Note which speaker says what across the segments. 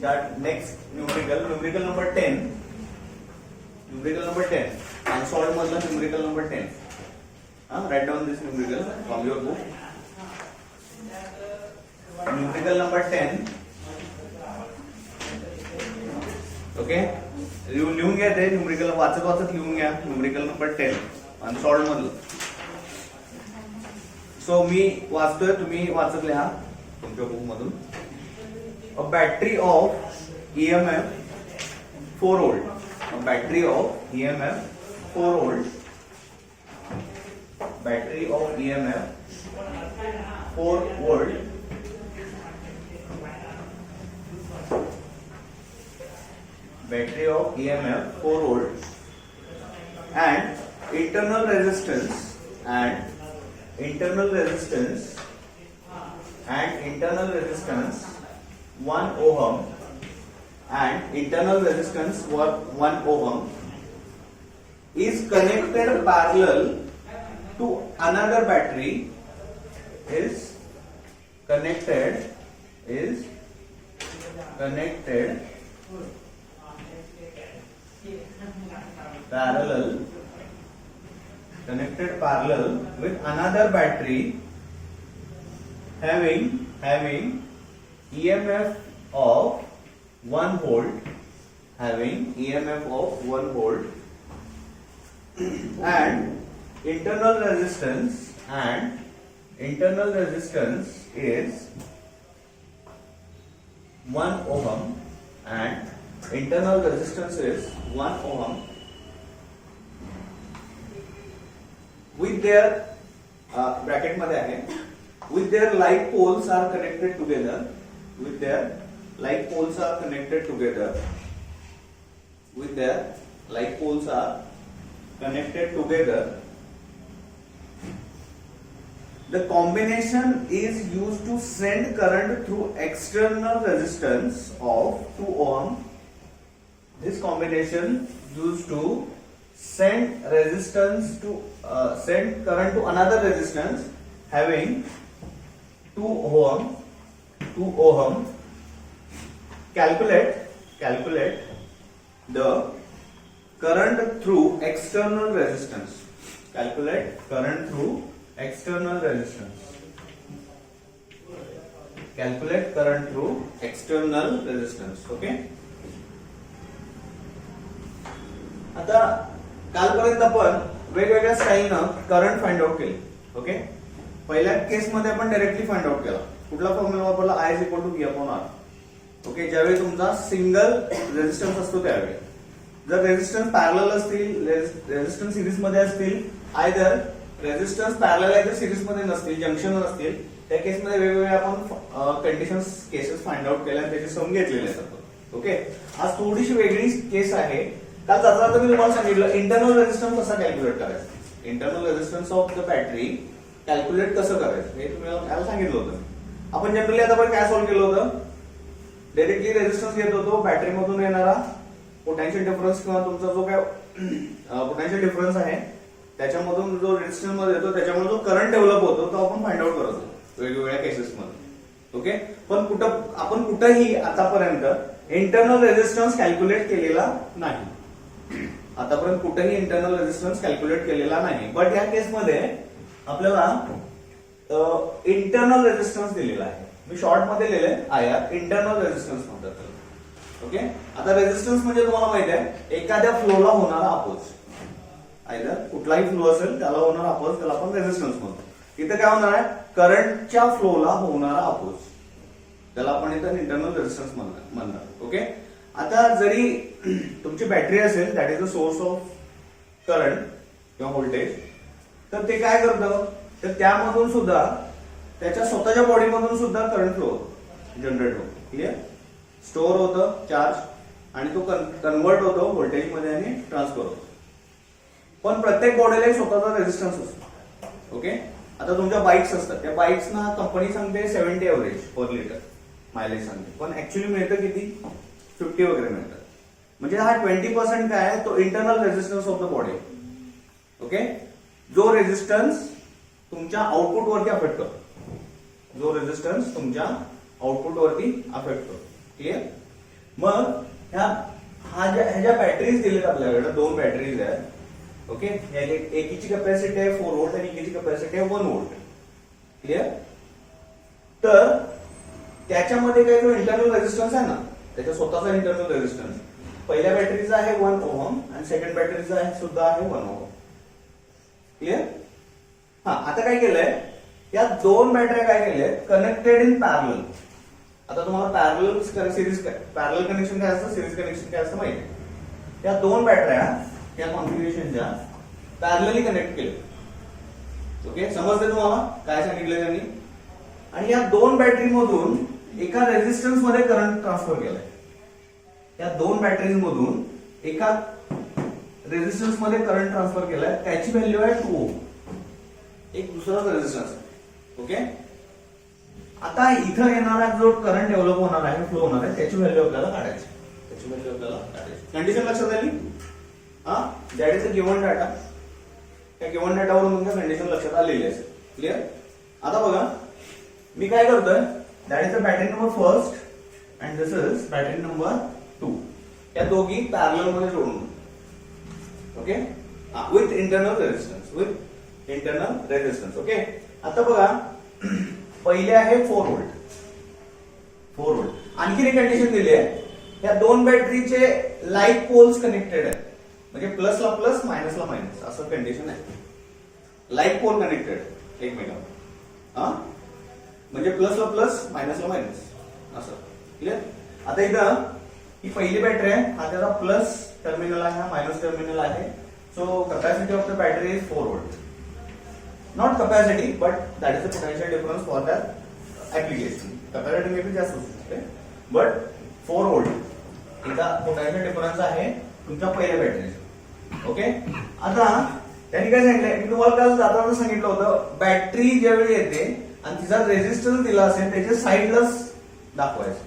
Speaker 1: Start next numerical number 10. Numerical number 10. Unsolved madla numerical number 10. Write down this numerical from your book. Numerical number 10. Okay. लिहून घ्या ते numerical वाचत वाचत लिहून घ्या न्यूमरिकल नंबर 10 अनसॉल्व्ड मधलं. सो मी वाचतोय, तुम्ही वाचत लिहा तुमच्या बुक मधून. अ battery of EMF 4 volt. A battery of EMF 4 volt. Battery of EMF 4 volt. Battery of EMF 4 volt and internal resistance and internal resistance 1 ohm and internal resistance 1 ohm is connected parallel to another battery is connected parallel with another battery having EMF of 1 volt and internal resistance is 1 ohm and internal resistance is 1 ohm with their bracket मध्ये आहे with their like poles are connected together with their like poles are connected together the combination is used to send current through external resistance of 2 ohm. This combination used to send current to another resistance having 2 ohm. Calculate the current through external resistance. Okay. आता कालपर्यंत आपण वेगवेगळ्या स्टाईलनं current find out केले. Okay. पहिल्या केस मध्ये आपण directly find out केला. कुठला फॉर्म्युला वापरला? I is equal to V upon R. Okay. ज्यावेळी तुमचा सिंगल रेजिस्टन्स असतो त्यावेळी. जर रेजिस्टन्स पॅरलल असतील, रेजिस्टन्स सिरीज मध्ये असतील, आयदर रेजिस्टन्स पॅरलल आहे तर सिरीज मध्ये नसतील, जंक्शन नसतील, त्या केसमध्ये वेगवेगळे आपण कंडिशन्स केसेस फाइंड आउट केल्या, त्याचे सम घेतलेले असतात. ओके. आज थोडीशी वेगळी केस आहे. काल जाता मी तुम्हाला सांगितलं इंटरनल रेजिस्टन्स कसा कॅल्क्युलेट करायचा. Internal resistance of the battery calculate कसं करायचं हे तुम्हाला सांगितलं होतं. आपण जनरली आता पण काय सॉल्व्ह केलं होतं, डायरेक्टली रेजिस्टन्स घेत होतो, बॅटरी मधून येणारा पोटेन्शियल डिफरन्स किंवा तुमचा जो काय पोटेन्शियल डिफरन्स आहे त्याच्यामधून जो रेजिस्टन्स मध्ये येतो त्याच्यामुळे जो करंट डेव्हलप होतो तो आपण फाइंड आउट करत होतो वेगवेगळ्या केसेसमध्ये. ओके. पण आपण कुठंही आतापर्यंत इंटरनल रेजिस्टन्स कॅल्क्युलेट केलेला नाही. आतापर्यंत कुठेही इंटरनल रेजिस्टन्स कॅल्क्युलेट केलेला नाही. बट या केसमध्ये आपल्याला इंटरनल रेजिस्टन्स दिलेला आहे. मी शॉर्ट मध्ये लिहिले IR, इंटरनल रेजिस्टन्स म्हणतात. ओके. आता रेजिस्टन्स म्हणजे तुम्हाला माहिती आहे एखाद्या फ्लोला होणारा अपोज. आयदर कुठलाही फ्लो असेल त्याला होणारा अपोज त्याला आपण रेजिस्टन्स म्हणतो. इथे काय होणार आहे, करंटच्या फ्लोला होणारा अपोज त्याला आपण इथं इंटरनल रेजिस्टन्स म्हणणार. ओके. आता जरी तुमची बॅटरी असेल that is a source of current किंवा व्होल्टेज, तर ते काय करतं, तर त्यामधून सुद्धा त्याच्या स्वतःच्या बॉडीमधून सुद्धा करंट फ्लो जनरेट होतो. क्लिअर. स्टोअर होतं चार्ज आणि तो कन्वर्ट होतो व्होल्टेज मध्ये आणि ट्रान्सफर होतो. पण प्रत्येक बॉडीला स्वतःचा रेजिस्टन्स असतो. ओके. आता तुमच्या बाईक्स असतात, त्या बाईक्सना कंपनी सांगते 70 एव्हरेज पर लिटर मायलेज सांगते, पण ऍक्च्युअली मिळतं किती, 50 वगैरे मिळतात. म्हणजे हा 20% काय आहे, तो internal resistance of the body. Okay. जो रेजिस्टन्स तुमच्या आउटपुट वरती अफेक्ट करतो, जो रेजिस्टन्स तुमच्या आउटपुट वरती अफेक्ट करतो. क्लिअर. मग ह्या बॅटरीज दिलेत आपल्याकडे, 2 बॅटरीज आहेत. ओके, एकीची कॅपॅसिटी आहे 4 व्होल्ट आणि एकीची कॅपॅसिटी आहे 1 व्होल्ट. क्लिअर? तर त्याच्यामध्ये काही जो इंटरनल रेजिस्टन्स आहे ना, त्याच्या स्वतःचा इंटरनल रेजिस्टन्स पहिल्या बॅटरीचा आहे 1 ओहम आणि सेकंड बॅटरीचा आहे सुद्धा आहे 1 ओहम. क्लिअर? हा, आता काय केलंय, या 2 बॅटऱ्या काय केल्या, कनेक्टेड इन पॅरलल. आता तुम्हाला पॅरलल सिरीज पॅरलल कनेक्शन काय असतं, सिरीज कनेक्शन काय असतं माहिती आहे. त्या 2 बॅटऱ्या त्या कॉन्फिगरेशनच्या पॅरलली कनेक्ट केले. ओके, समजते तुम्हाला काय सांगितलं त्यांनी? आणि या 2 बॅटरी मधून एका रेझिस्टन्स मध्ये करंट ट्रान्सफर केलाय. या 2 बॅटरीज मधून एका रेझिस्टन्स मध्ये करंट ट्रान्सफर केलाय, त्याची व्हॅल्यू आहे 2 ओम. एक दुसरा रेझिस्टन्स. ओके, आता इथं येणारा जो करंट डेव्हलप होणार आहे, फ्लो होणार आहे, त्याची व्हॅल्यू आपल्याला काढायची. कंडिशन लक्षात आली? हा, that is a given data. त्या गिव्हन डाटावरून तुमच्या कंडिशन लक्षात आलेली आहे. क्लिअर? आता बघा, मी काय करतोय, that is a battery number first and this is battery number 2. या दोघी पॅरलल मध्ये जोडून. Okay, with internal resistance. Okay, आता बघा, पहिले आहे 4 व्होल्ट. आणखी एक कंडिशन दिली आहे, या 2 बॅटरीचे लाईक पोल्स कनेक्टेड आहेत. म्हणजे प्लसला प्लस मायनसला मायनस असं कंडिशन आहे. लाईक पोल कनेक्टेड एकमेकांना, म्हणजे प्लसला प्लस मायनसला मायनस असं. क्लिअर? आता इथं ही पहिली बॅटरी आहे, हा त्याचा प्लस टर्मिनल आहे, हा मायनस टर्मिनल आहे. So capacity of the battery is 4 volt. Not capacity, but that is the potential difference for that application. Capacity may be just okay, but 4 volt इथं potential difference आहे तुमच्या पहिल्या बॅटरीचा. Okay, आता त्यांनी काय सांगितलंय, मी तुम्हाला काल जाताना सांगितलं होतं, बॅटरी ज्यावेळी येते आणि तिचा रेजिस्टन्स दिला असेल त्याच्या साईडलाच दाखवायचं.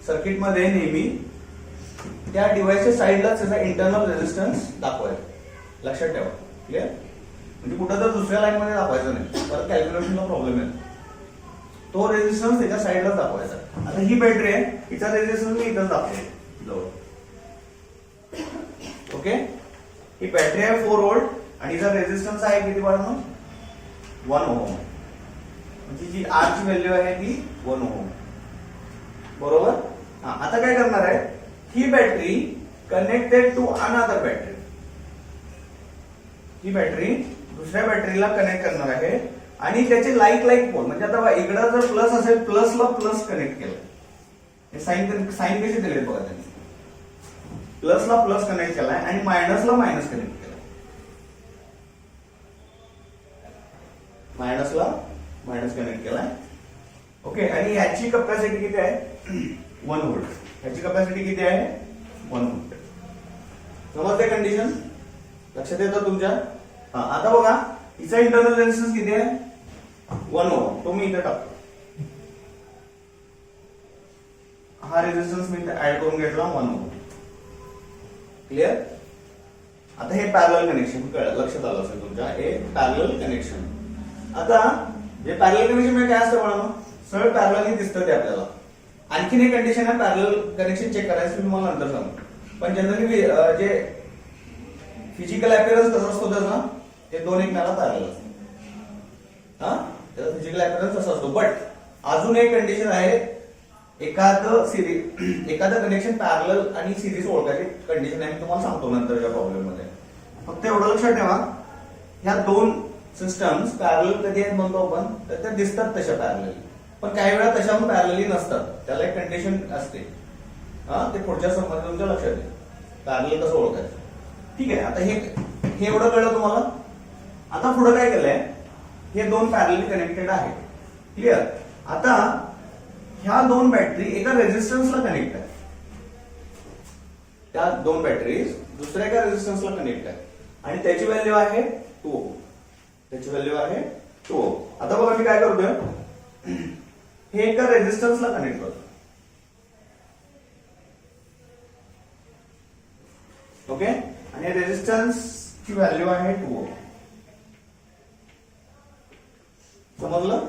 Speaker 1: सर्किट मध्ये नेहमी त्या डिव्हाइसच्या साईडलाच त्याचा इंटरनल रेजिस्टन्स दाखवायचा. लक्षात ठेवा. क्लिअर? म्हणजे कुठं तर दुसऱ्या लाईन मध्ये दाखवायचं नाही, परत कॅल्क्युलेशनला प्रॉब्लेम आहे. तो रेजिस्टन्स त्याच्या साईडला दाखवायचा. आता ही बॅटरी आहे, हिचा रेजिस्टन्स मी इथं दाखवतो जवळ. ओके, ही बॅटरी आहे 4 व्होल्ट आणि हिचा रेजिस्टन्स आहे किती बाळांनो? 1 ओहम. म्हणजे जी आर ची व्हॅल्यू आहे ती 1 ओहम. बरोबर? हा, आता काय करणार आहे, ही battery connected to another battery. ही बॅटरी दुसऱ्या बॅटरीला कनेक्ट करणार आहे आणि त्याचे लाईक पोल, म्हणजे आता इकडं जर प्लस असेल, प्लसला प्लस कनेक्ट केलं. साईन कशी दिले बघा त्यांनी. प्लसला प्लस कनेक्ट केलाय आणि मायनसला मायनस कनेक्ट केलाय. मायनसला मायनस कनेक्ट केलाय. ओके, आणि याची कॅपॅसिटी किती आहे? 1 व्होल्ट. याची कॅपॅसिटी किती आहे? 1 व्होल्ट. समजते कंडिशन? लक्षात येतं तुमच्या? हा, आता बघा, हिचा इंटरनल रेजिस्टन्स किती आहे? 1 ओहम. तो मी इथे टाकतो. हा रेजिस्टन्स मी ऍड करून घेतला 1 ओहम. क्लिअर? आता हे पॅरलल कनेक्शन कळलं, लक्षात आलं असेल तुमच्या, हे पॅरलल कनेक्शन. आता जे पॅरलल कनेक्शन म्हणजे काय असतं म्हणा, सरळ पॅरलल दिसतं ते आपल्याला. आणखीन एक कंडिशन आहे पॅरलल कनेक्शन चेक करायचं, मी तुम्हाला नंतर सांगतो. पण जनरली जे फिजिकल अपीअरन्स कसं असतो त्याचा, ते 2 एकमेकांना पॅरलल असतात. हा, त्याचा फिजिकल अपीअरन्स असा असतो. बट अजून एक कंडिशन आहे, एखादं कनेक्शन पॅरलल आणि सिरीज ओळखायची कंडिशन आहे, मी तुम्हाला सांगतो नंतरच्या प्रॉब्लेम मध्ये. फक्त एवढं लक्षात ठेवा, ह्या 2 सिस्टम्स पॅरलल कधी आहेत म्हणतो आपण, तर त्या दिसतात तशा पॅरलल, पण काही वेळा तशा पॅरलली नसतात. त्याला एक कंडिशन असते. हा, ते पुढच्या समज तुमच्या लक्षात येईल, पॅरलल कसं ओळखायचं. ठीक आहे, आता हे एवढं कळलं तुम्हाला. आता पुढे काय केलंय, हे 2 पॅरलली कनेक्टेड आहे. क्लिअर? आता ह्या 2 बॅटरी एका रेजिस्टन्सला कनेक्ट आहे. त्या 2 बॅटरीज दुसऱ्या एका रेजिस्टन्सला कनेक्ट आहे आणि त्याची व्हॅल्यू आहे 2 ओहम. त्याची व्हॅल्यू आहे 2 ओहम. आता बघा, मी काय करतोय, हे एका रेजिस्टन्सला कनेक्ट करतो. ओके, आणि रेजिस्टन्स ची व्हॅल्यू आहे 2 ओहम. समजलं?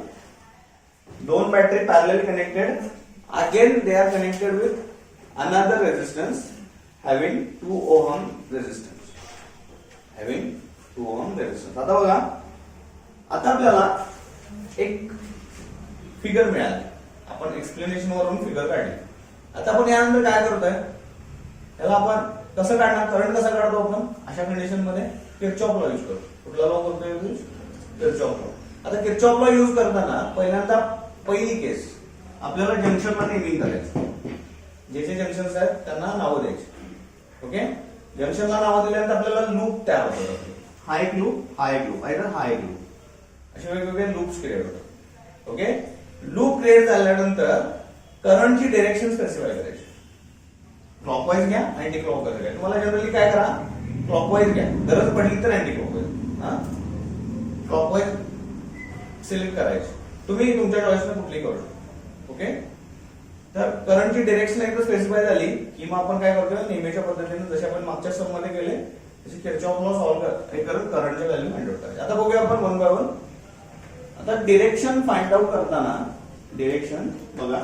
Speaker 1: 2 battery parallel connected, again they are connected with another resistance having 2 ohm resistance. having 2 ohm resistance. आता बघा, आता आपल्याला एक फिगर मिळाली, आपण एक्सप्लेनेशन वरून फिगर काढली. आता आपण यानंतर काय करतोय, त्याला आपण कसं काढणार, करंट कसा काढतो आपण अशा कंडिशन मध्ये किरचॉफ लॉ यूज करतो. कुठला लॉ करतोय, किरचॉफ लॉ. आता किरचॉफ लॉ यूज करताना पहिल्यांदा पहिली केस आपल्याला जंक्शनला नेमिंग करायचं. जे जे जंक्शन्स आहेत त्यांना नावं द्यायची. ओके, जंक्शनला नावं दिल्यानंतर आपल्याला लूप तयार होतात. हा एक लूप, हा एक लूप, हा एक लूप, असे वेगवेगळे लूप्स क्रिएट होतात. ओके, लूप क्रिएट झाल्यानंतर करंटची डायरेक्शन स्पेसिफाय करायची. क्लॉकवाईज घ्या, अँटी क्लॉकवाईज घ्या. तुम्हाला जनरली काय करा, क्लॉकवाईज घ्या, गरज पडली तर अँटी क्लॉकवाईज. क्लॉकवाईज सिलेक्ट करायची, तुम्ही तुमच्या चॉईसने कुठली करू. ओके, तर करंटची डायरेक्शन एकदा स्पेसिफाय झाली की मग आपण काय करतोय, नेहमीच्या पद्धतीने जसे आपण मागच्या सम मध्ये केले तसे किरचॉफ लॉ सॉल्व्ह करत करंटची व्हॅल्यू फाइंड आउट करायची. आता बघूया आपण वन बाय वन. आता डिरेक्शन फाइंड आउट करताना डिरेक्शन बघा.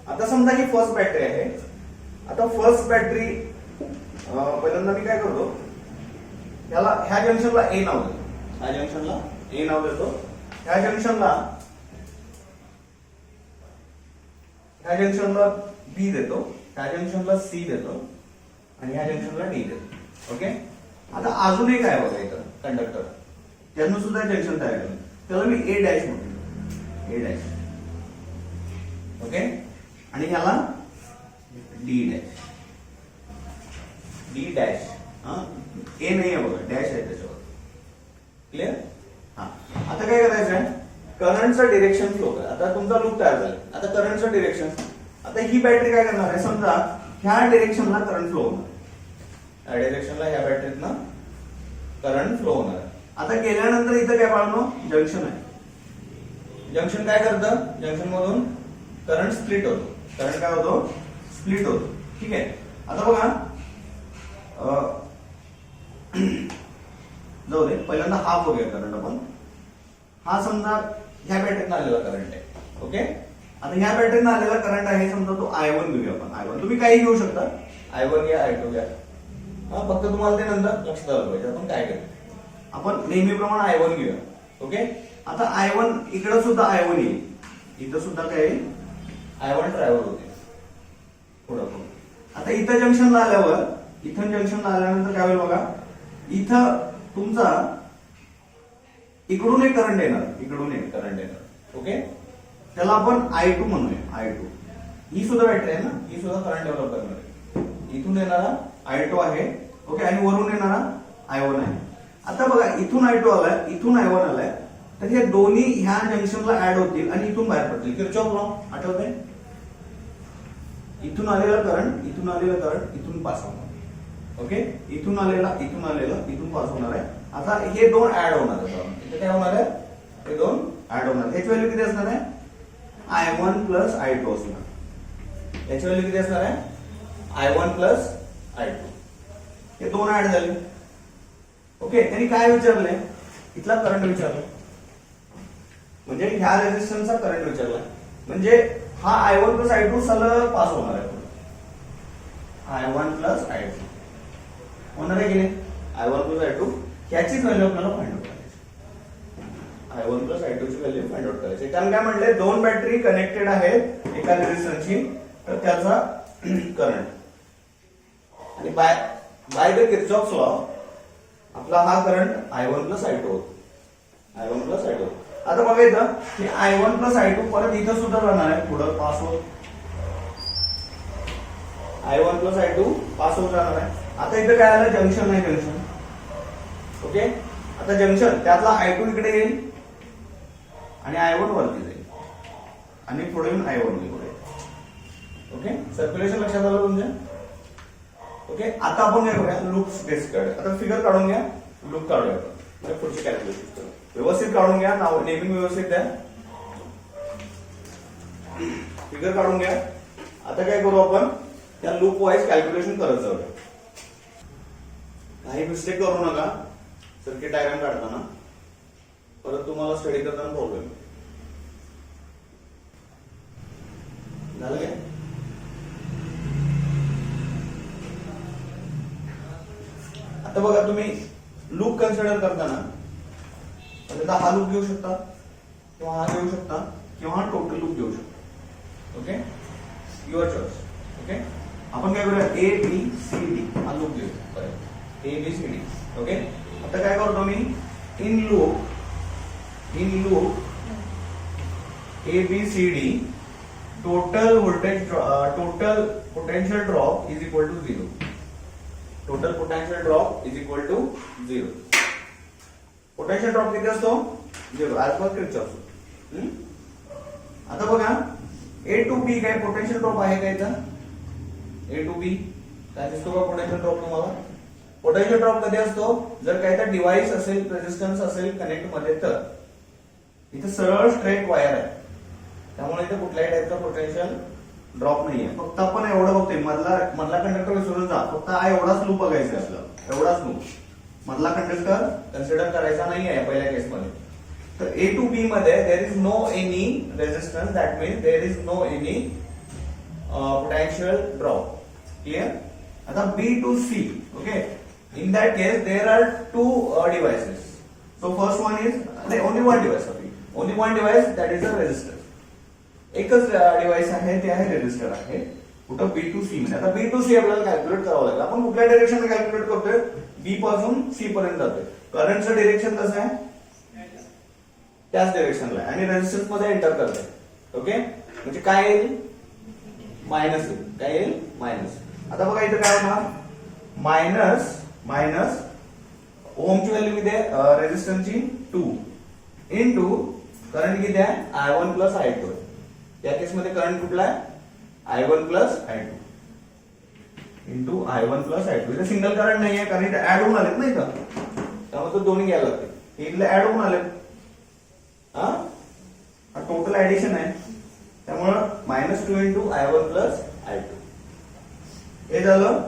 Speaker 1: आता समजा ही फर्स्ट बॅटरी आहे. आता फर्स्ट बॅटरी पहिल्यांदा मी काय करतो, त्याला ह्या जंक्शनला ए नाव देतो. ह्या जंक्शनला ए नाव देतो. ह्या जंक्शनला बी देतो. ह्या जंक्शनला सी देतो आणि ह्या जंक्शनला डी देतो. ओके, आता अजून एक आहे बघा इथं कंडक्टर, त्यानं सुद्धा जंक्शन तयार केलं, त्याला मी ए डॅश म्हणतो. A dash. ओके, आणि ह्याला D dash. D dash. A नाही आहे बघा, डॅश आहे त्याच्यावर. क्लिअर. हा, आता काय करायचं आहे, करंटचं डिरेक्शन फ्लो करा. आता तुमचा लूप तयार झाला. आता करंटचं डिरेक्शन, आता ही बॅटरी काय करणार आहे, समजा ह्या डिरेक्शनला करंट फ्लो होणार. ह्या डिरेक्शनला ह्या बॅटरीतनं करंट फ्लो होणार आहे. आता गेल्यानंतर इथं काय पाळणं, जंक्शन आहे. जंक्शन काय करतं, जंक्शन मधून करंट स्प्लिट होतो. करंट काय होतो, स्प्लिट होतो. ठीक आहे. आता बघा, जाऊ दे, पहिल्यांदा हा बघूया करंट आपण. हा समजा ह्या बॅटरीतनं आलेला करंट आहे. ओके, आता ह्या बॅटरीतनं आलेला करंट आहे, समजा तो I1 घेऊया आपण. I1 तुम्ही काही घेऊ शकता, I1 घ्या, I2 घ्या. फक्त तुम्हाला ते नंतर लक्षात आलं पाहिजे आपण काय करतो. आपण नेहमीप्रमाणे I1 घेऊया. ओके, आता I1 इकडे सुद्धा I1 येईल, इथं सुद्धा काय येईल, I1 ट्रॅव्हल होते पुढं पुढं. आता इथं जंक्शनला आल्यावर, इथं जंक्शनला आल्यानंतर काय होईल बघा, इथं तुमचा इकडून एक करंट येणार, इकडून एक करंट येणार. ओके, त्याला आपण I2 म्हणूया. I2 ही सुद्धा बॅटरी आहे ना, ही सुद्धा करंट डेव्हलप करणार आहे. इथून येणारा I2 आहे. ओके, आणि वरून येणारा I1 आहे. आता बघा, इथून I2 आलाय, इथून I1 आलाय, तर हे दोन्ही ह्या जंक्शनला ऍड होतील आणि इथून बाहेर पडतील. किरचॉफ लॉ आठवतंय, इथून आलेला करंट, इथून आलेला करंट इथून पास होणार. ओके, इथून आलेला, इथून आलेला, इथून पास होणार आहे. आता हे दोन ऍड होणार आहेत. इथे काय होणार आहे, हे दोन ऍड होणार. ह्याची व्हॅल्यू किती असणार आहे, I1 प्लस I2 असणार. याची व्हॅल्यू किती असणार आहे, I1 प्लस I2. हे दोन ऍड झाले. ओके, त्यांनी काय विचारलंय, इथला करंट विचारला, म्हणजे ह्या रेझिस्टन्सचा करंट विचारला. म्हणजे हा I1 प्लस I2 सलग पास होणार आहे. I1 प्लस I2 होणार आहे की नाही, I1 प्लस I2. ह्याचीच व्हॅल्यू आपल्याला फाइंड आउट करायची. I1 प्लस I2 ची व्हॅल्यू फाइंड आउट करायची. कारण काय म्हटले, दोन बॅटरी कनेक्टेड आहेत एका रेझिस्टन्सची, तर त्याचा करंट आणि बाय द किरचॉफ लॉ आपला हा करंट I1 प्लस I2 होतो. I1 plus I2. आता बघा इथं की I1 प्लस I2 परत इथं सुद्धा राहणार आहे, पुढं पास होत. I1 प्लस I2 पास होत राहणार आहे. आता इथं काय आलं, जंक्शन आहे, जंक्शन. ओके, आता जंक्शन त्यातला I2 इकडे येईल आणि I1 वरती जाईल आणि पुढे येऊन I1 पुढे. ओके, सर्क्युलेशन लक्षात आलं तुमच्या. ओके, आता आपण काय करूया, लूप टेस्ट करूया. आता फिगर काढून घ्या, लूप काढूया आपण, पुढची कॅल्क्युलेशन करू. व्यवस्थित काढून घ्या, नाव नेमिंग व्यवस्थित द्या, फिगर काढून घ्या. आता काय करू आपण, त्या लूप वाईज कॅल्क्युलेशन करत जाऊया. काही मिस्टेक करू नका सर्किट डायग्राम काढताना, परत तुम्हाला स्टडी करताना प्रॉब्लेम झालं काय. आता बघा तुम्ही लूप कन्सिडर करताना आता हा लूप घेऊ शकता किंवा हा घेऊ शकता किंवा हा टोटल लूप घेऊ शकता. Okay, your choice. ओके, आपण काय करूया ए बी सी डी हा लूप घेऊ. A B C D. Okay, आता काय करतो मी in loop A B C D total voltage total potential drop is equal to 0. Total potential drop is equal to 0. Potential drop किती असतो 0 as per Kirchhoff. आता बघा ए to बी काय potential drop आहे का इथं? ए टू बी काय दिसतो का पोटेंशियल ड्रॉप तुम्हाला? पोटेंशियल ड्रॉप कधी असतो जर काही तर डिव्हाइस असेल, रेजिस्टन्स असेल कनेक्ट मध्ये, तर इथे सरळ स्ट्रेट वायर आहे त्यामुळे इथे कुठल्याही टाईपचा पोटेंशियल ड्रॉप नाहीये. फक्त आपण एवढं बघतोय मधला कंडक्टर विसरून जा. फक्त हा एवढाच लूप बघायचा आपल्याला, एवढाच लूप. मधला कंडक्टर कन्सिडर करायचा नाही आहे पहिल्या केसमध्ये. तर ए टू बी मध्ये there is no any resistance, that means there is no any potential drop. Clear? आता B to C. Okay, in that case there are two devices. So first one is only one device, only one device that is a resistor. एकच device आहे ते आहे resistor आहे. कुठं बी to C मध्ये. आता B to C आपल्याला calculate करावं लागेल. आपण कुठल्या डायरेक्शन कॅल्क्युलेट करतोय? बी पासून सी पर्यंत जातोय. करंटचं डिरेक्शन कसं आहे? त्याच डिरेक्शनला आहे आणि रेजिस्टन्स मध्ये एंटर करतोय. ओके, म्हणजे काय येईल? मायनस येईल. काय येईल? मायनस. आता बघा इथे काय होणार? मायनस ओमची व्हॅल्यू किती आहे रेजिस्टन्सची? 2 इनटू करंट किती आहे? I1 plus I2. या केसमध्ये करंट कुठला आहे? I1 plus I2 into I1 plus I2. इथे सिंगल करंट नाही आहे कारण इथे ऍड होऊन आलेत ना इथं, त्यामुळे तो दोन्ही घ्यायला लागते. इथले ऍड होऊन आलेत. हा टोटल ऍडिशन आहे त्यामुळं -2 इंटू I1 प्लस I2 हे झालं.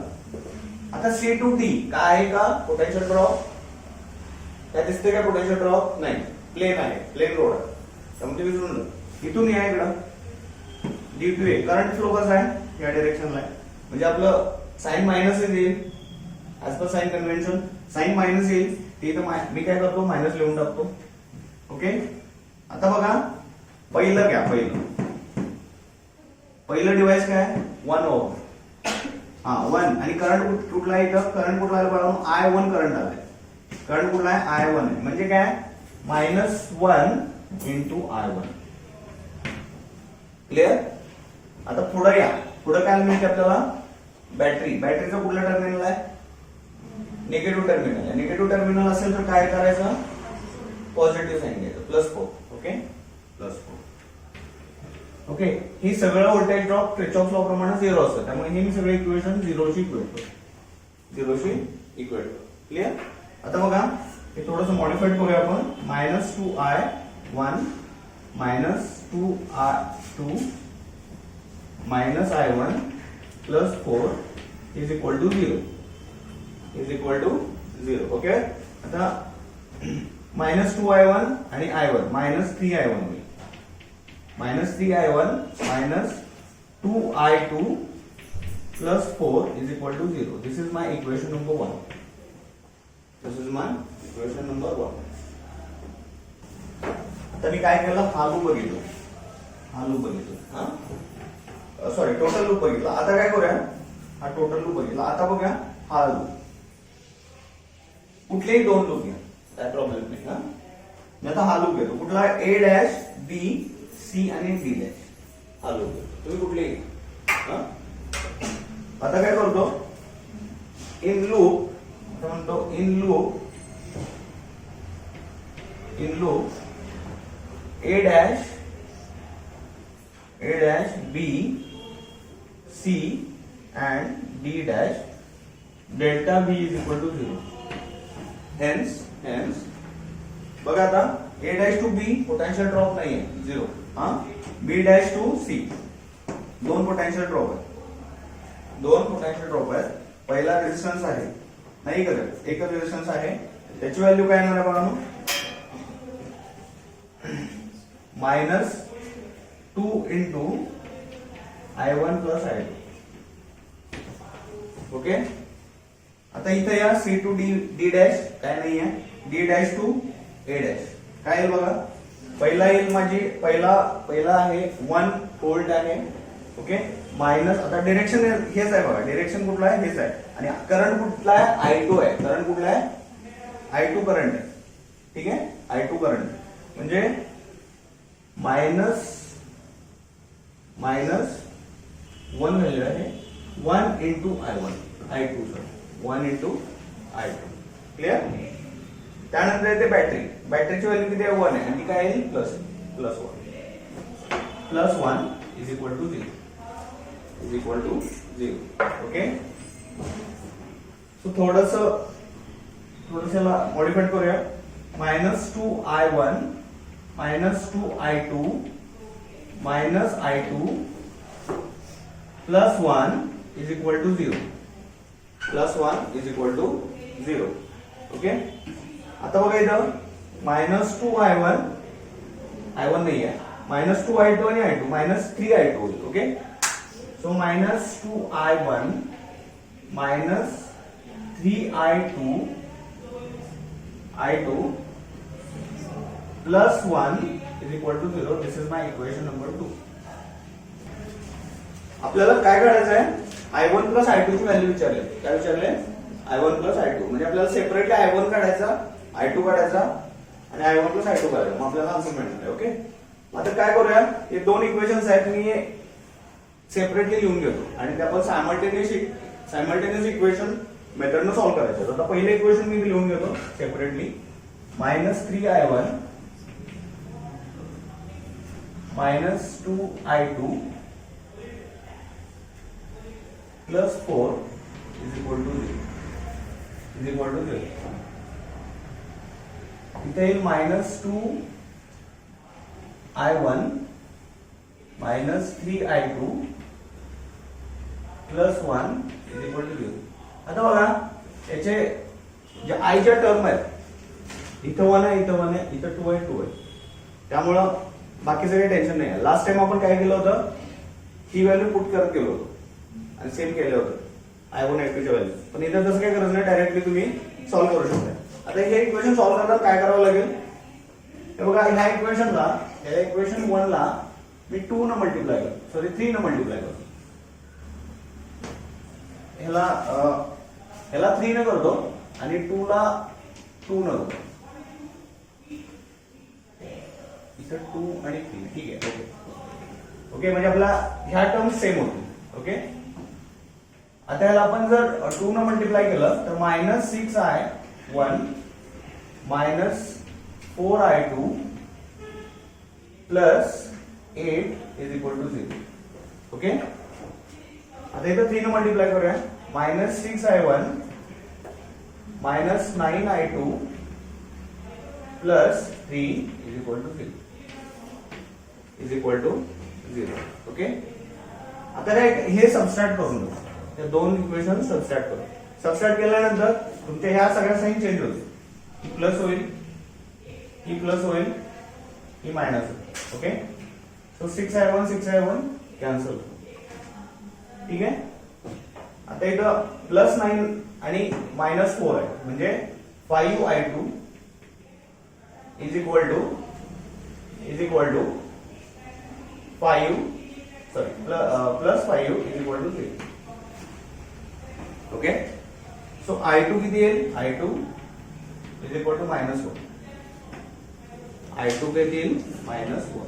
Speaker 1: आता C टू D काय आहे का पोटेंशियल ड्रॉप? काय दिसते का पोटेंशियल ड्रॉप? नाही, प्लेन आहे, प्लेन रोड आहे त्यामुळे विसरून इथून या इकडं D to A. Current flow कसा आहे? या डायरेक्शनला आहे. म्हणजे आपलं साइन मायनस येईल as per sign convention. Sign minus येईल ते इथं मी काय करतो मायनस लिहून टाकतो. ओके, आता बघा पहिलं घ्या. पहिलं डिव्हाइस काय? 1 ओहम. 1 आणि करंट कुठला आहे इथं? करंट कुठला आहे बघा? I1 करंट आलाय. करंट कुठला आहे? I1 आहे. म्हणजे काय? -1 इंटू I1. क्लिअर? आता पुढे या. पुढे काय मिळते आपल्याला? बॅटरीचं कुठलं टर्मिनल आहे? निगेटिव्ह टर्मिनल आहे. निगेटिव्ह टर्मिनल असेल तर काय करायचं? पॉझिटिव्ह साइन घ्यायचं. +4. ओके, +4. ओके, ही सगळं व्होल्टेज ड्रॉप किर्चॉफ लॉ प्रमाणे 0 असतं त्यामुळे हे मी सगळे इक्वेशन 0 शी इक्वेट करतो. क्लिअर? आता बघा हे थोडंसं मॉडिफाईड करूया आपण. -2I1 -2I2 -I1 +4 is equal to 0. Okay, आता -2I1 आणि I1 -3I1 होईल. -3I1 -2I2 +4 is equal to 0. This is my equation number 1. आता मी काय केलं? हा लूप बघितलो. सॉरी, टोटल लूप बघितला. आता काय करूया? हा टोटल लूप बघितला. आता बघूया हा लूप. कुठलेही 2 लूप घ्या, काय प्रॉब्लेम नाही. मी आता हा लूप घेतो. कुठला? A डॅश B C आणि D डॅश. हा लूप घेतो. तुम्ही कुठलेही. आता काय करतो? In loop A dash B C and D dash delta B is equal to 0. Hence बघा आता A dash to B potential drop नाहीये 0. B dash to C 2 potential drop आहेत. पहिला रेजिस्टन्स आहे नाही करत, एकच रेजिस्टन्स आहे. त्याची व्हॅल्यू काय येणार आहे बघा मग? -2 into I1 plus I2. Okay, आता इथे या C to D D dash काय नाही आहे, D dash to A dash काय येईल बघा. पहिला येईल माझी पहिला आहे 1 व्होल्ट आहे. ओके मायनस आता डिरेक्शन हेच आहे बघा, डिरेक्शन कुठला आहे हेच आहे आणि करंट कुठला आहे I2 आहे. करंट कुठला आहे I2 करंट आहे. ठीक आहे I2 करंट म्हणजे मायनस 1 व्हॅल्यू आहे 1 into I2 sir 1 into I2 clear. त्यानंतर येते बॅटरीची व्हॅल्यू किती आहे 1 आहे आणि काय येईल plus 1 is equal to 0 okay. So थोडस मॉडिफाईड करूया. -2I1 -2I2 -I2 plus 1 is equal to 0 okay. आता बघा इथं -2I1 I1 नाही आहे -2I2 आणि I2 -3I2 होईल. Okay so -2I1 -3I2 plus 1 is equal to 0. This is my equation number 2. आपल्याला काय करायचं आहे I1 प्लस I2 ची व्हॅल्यू विचारले. काय विचारले I1 प्लस I2 म्हणजे आपल्याला सेपरेटली I1 काढायचा I2 काढायचा आणि I1 प्लस I2 काढायचा मग आपल्याला आन्सर मिळणार आहे. ओके आता काय करूया हे दोन इक्वेशन्स आहेत मी सेपरेटली लिहून घेतो आणि ते आपण सायमल्टेनियस इक्वेशन मेथडनं सॉल्व्ह करायचं. आता पहिले इक्वेशन मी लिहून घेतो separately -3I1 -2I2 plus 4 is equal to 0. इथे येईल -2I1 -3I2 plus 1 is equal to 0. आता बघा याचे जे आयच्या टर्म आहेत इथं 1 आहे इथं 1 आहे इथं 2 आहे 2 आहे त्यामुळं बाकी सगळे टेन्शन नाही आहे. लास्ट टाइम आपण काय केलं होतं ही व्हॅल्यू पुट करत गेलो होतो आणि सेम केलं होतं I1 I2 च्या व्हॅल्यू. पण इथं तसं काय गरज नाही डायरेक्टली तुम्ही सॉल्व्ह करू शकता. आता हे इक्वेशन सॉल्व्ह करताना काय करावं लागेल हे बघा ह्या इक्वेशन 1 ला मी 2 न मल्टिप्लाय करतो 3 न मल्टिप्लाय करतो. ह्याला 3 न करतो आणि 2 ला 2 न करतो. इथं 2 आणि 3 ठीक आहे. ओके म्हणजे आपला ह्या टर्म सेम होतील. ओके आता याला आपण जर 2 न मल्टिप्लाय केलं तर -6I1 -4I2 plus 8 is equal to 0. Okay आता इथं 3 न मल्टिप्लाय करूया -6I1 -9I2 plus 3 is equal to 0. Okay आता हे सबस्ट्रॅक्ट करून घेऊ. ते दोन इक्वेशन सबस्ट्रॅक्ट करू. सबस्ट्रॅक्ट केल्यानंतर तुमच्या ह्या सगळ्या साईन चेंज होतील. ही प्लस होईल ही प्लस होईल ही मायनस होईल. Okay so 6I1 cancel. ठीक आहे आता इथं +9 आणि -4 आहे म्हणजे 5I2 is equal to 5 plus 5 is equal to 3. Okay so I2 किती येईल I2 is equal to -4 I2 किती येईल -4.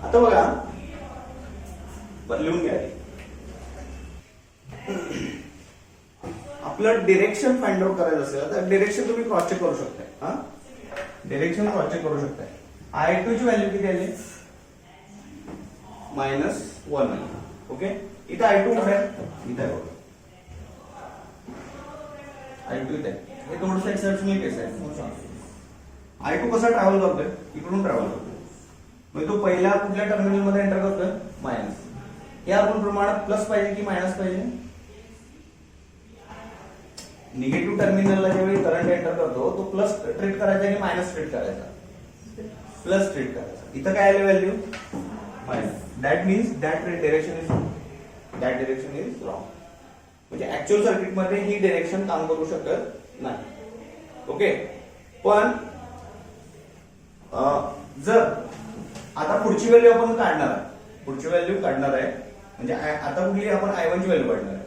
Speaker 1: आता बघा लिहून घ्या आपलं डिरेक्शन फाइंड आउट करायचं असेल तर डिरेक्शन तुम्ही क्रॉस चेक करू शकताय. डिरेक्शन क्रॉस चेक करू शकताय. I2 ची व्हॅल्यू किती आली -1. ओके इथं I2 कुठे आहे इथं आहे बघा I2 इथे हे थोडंसं एक्सेप्शनल केस आहे. I2 कसा ट्रॅव्हल करतोय इकडून ट्रॅव्हल करतोय म्हणजे तो पहिल्या कुठल्या टर्मिनल मध्ये एंटर करतोय मायनस. हे आपण प्रमाणात प्लस पाहिजे की मायनस पाहिजे. निगेटिव्ह टर्मिनलला ज्यावेळी करंट एंटर करतो तो प्लस ट्रीट करायचा की मायनस ट्रीट करायचा प्लस ट्रीट करायचा. इथं काय आले value minus. That means that direction is wrong. म्हणजे ऍक्च्युअल सर्किटमध्ये ही डिरेक्शन काम करू शकत नाही. ओके, पण जर आता पुढची व्हॅल्यू आपण काढणार आहे, पुढची व्हॅल्यू काढणार आहे म्हणजे आता कुठली आपण I1 ची व्हॅल्यू काढणार आहे.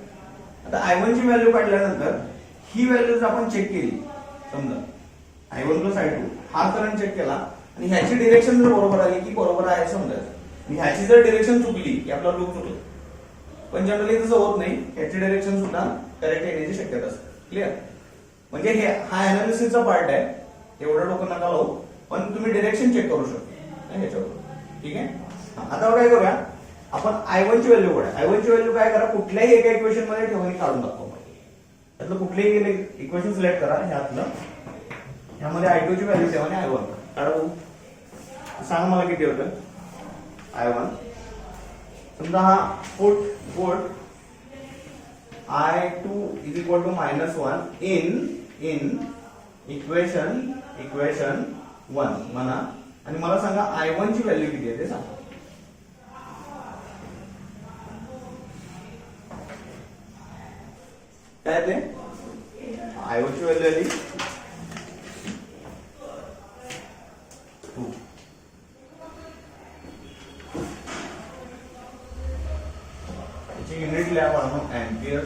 Speaker 1: आता I1 ची व्हॅल्यू काढल्यानंतर ही व्हॅल्यू आपण चेक केली, समजा I1 प्लस I2 हा करंट चेक केला आणि ह्याची डिरेक्शन जर बरोबर आली की बरोबर आहे समजायचं, आणि ह्याची जर डिरेक्शन चुकली की आपला लूप चुकला. पण जनरली तसं होत नाही, ह्याची डिरेक्शन सुद्धा करेक्ट येण्याची शक्यता असते. क्लिअर? म्हणजे हे हा अनालिसिसचा पार्ट आहे, एवढं डोकं नका लावू, पण तुम्ही डिरेक्शन चेक करू शकता ह्याच्यावर. ठीक आहे, आता काय करूया आपण I1 ची व्हॅल्यू काढा. I1 ची व्हॅल्यू काय करा, कुठल्याही एका इक्वेशन मध्ये ठेवून काढून दाखवा. त्यातलं कुठलेही इक्वेशन सिलेक्ट करा, ह्यातलं ह्यामध्ये I2 ची व्हॅल्यू ठेवा आणि I1 काढा बघू. सांगा मला किती होतं I1. समजा हा put I2 is equal to -1 in equation 1 म्हणा, आणि मला सांगा I1 ची व्हॅल्यू किती आहे ते सांगा. काय ते I1 ची व्हॅल्यू आली 2. त्याची युनिट लिहा आपण एम्पियर.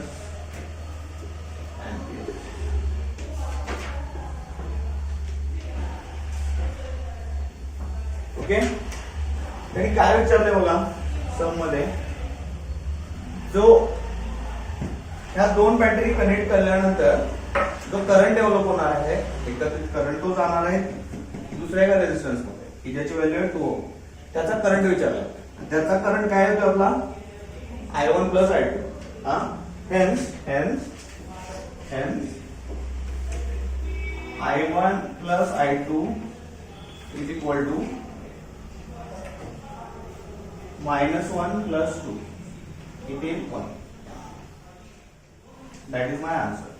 Speaker 1: ओके, त्यांनी काय विचारलंय बघा सम मध्ये, जो ह्या दोन बॅटरी कनेक्ट केल्यानंतर जो करंट डेव्हलप होणार आहे, एकत्रित करंट तो जाणार आहे दुसऱ्या एका रेजिस्टन्स मध्ये की ज्याची व्हॅल्यू आहे 2 ओम, त्याचा करंट विचारला. त्याचा करंट काय होतो आपला I1 plus I2. Hence I1 plus I2 is equal to -1 plus 2 it is 1. That is my answer.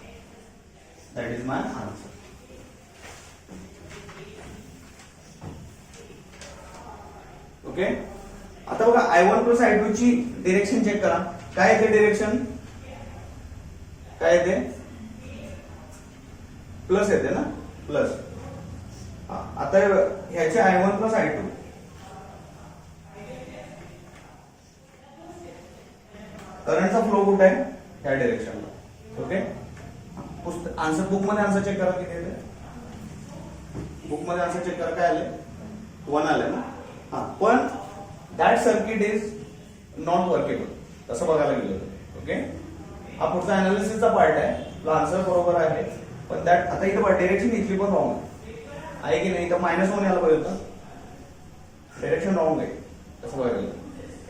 Speaker 1: Okay, आता बघा I1 प्लस I2 ची डिरेक्शन चेक करा. काय येते डिरेक्शन, काय येते प्लस येते ना, प्लस. आता ह्याचे I1 प्लस I2 करंटचा फ्लो कुठे आहे, ह्या डिरेक्शनला. ओके, आन्सर बुक मध्ये आन्सर चेक करा किती येते. बुक मध्ये आन्सर चेक करा, काय आले 1 आले ना. पण that circuit is not workable तसं बघायला गेलं. ओके, हा पुढचा अनालिसिसचा पार्ट आहे. तुला आन्सर बरोबर आहे, पण दॅट आता इथं डिरेक्शन इथली पण रॉंग आहे की नाही, तर -1 यायला पाहिजे होतं, डिरेक्शन रॉंग आहे तसं बघायला गेलं.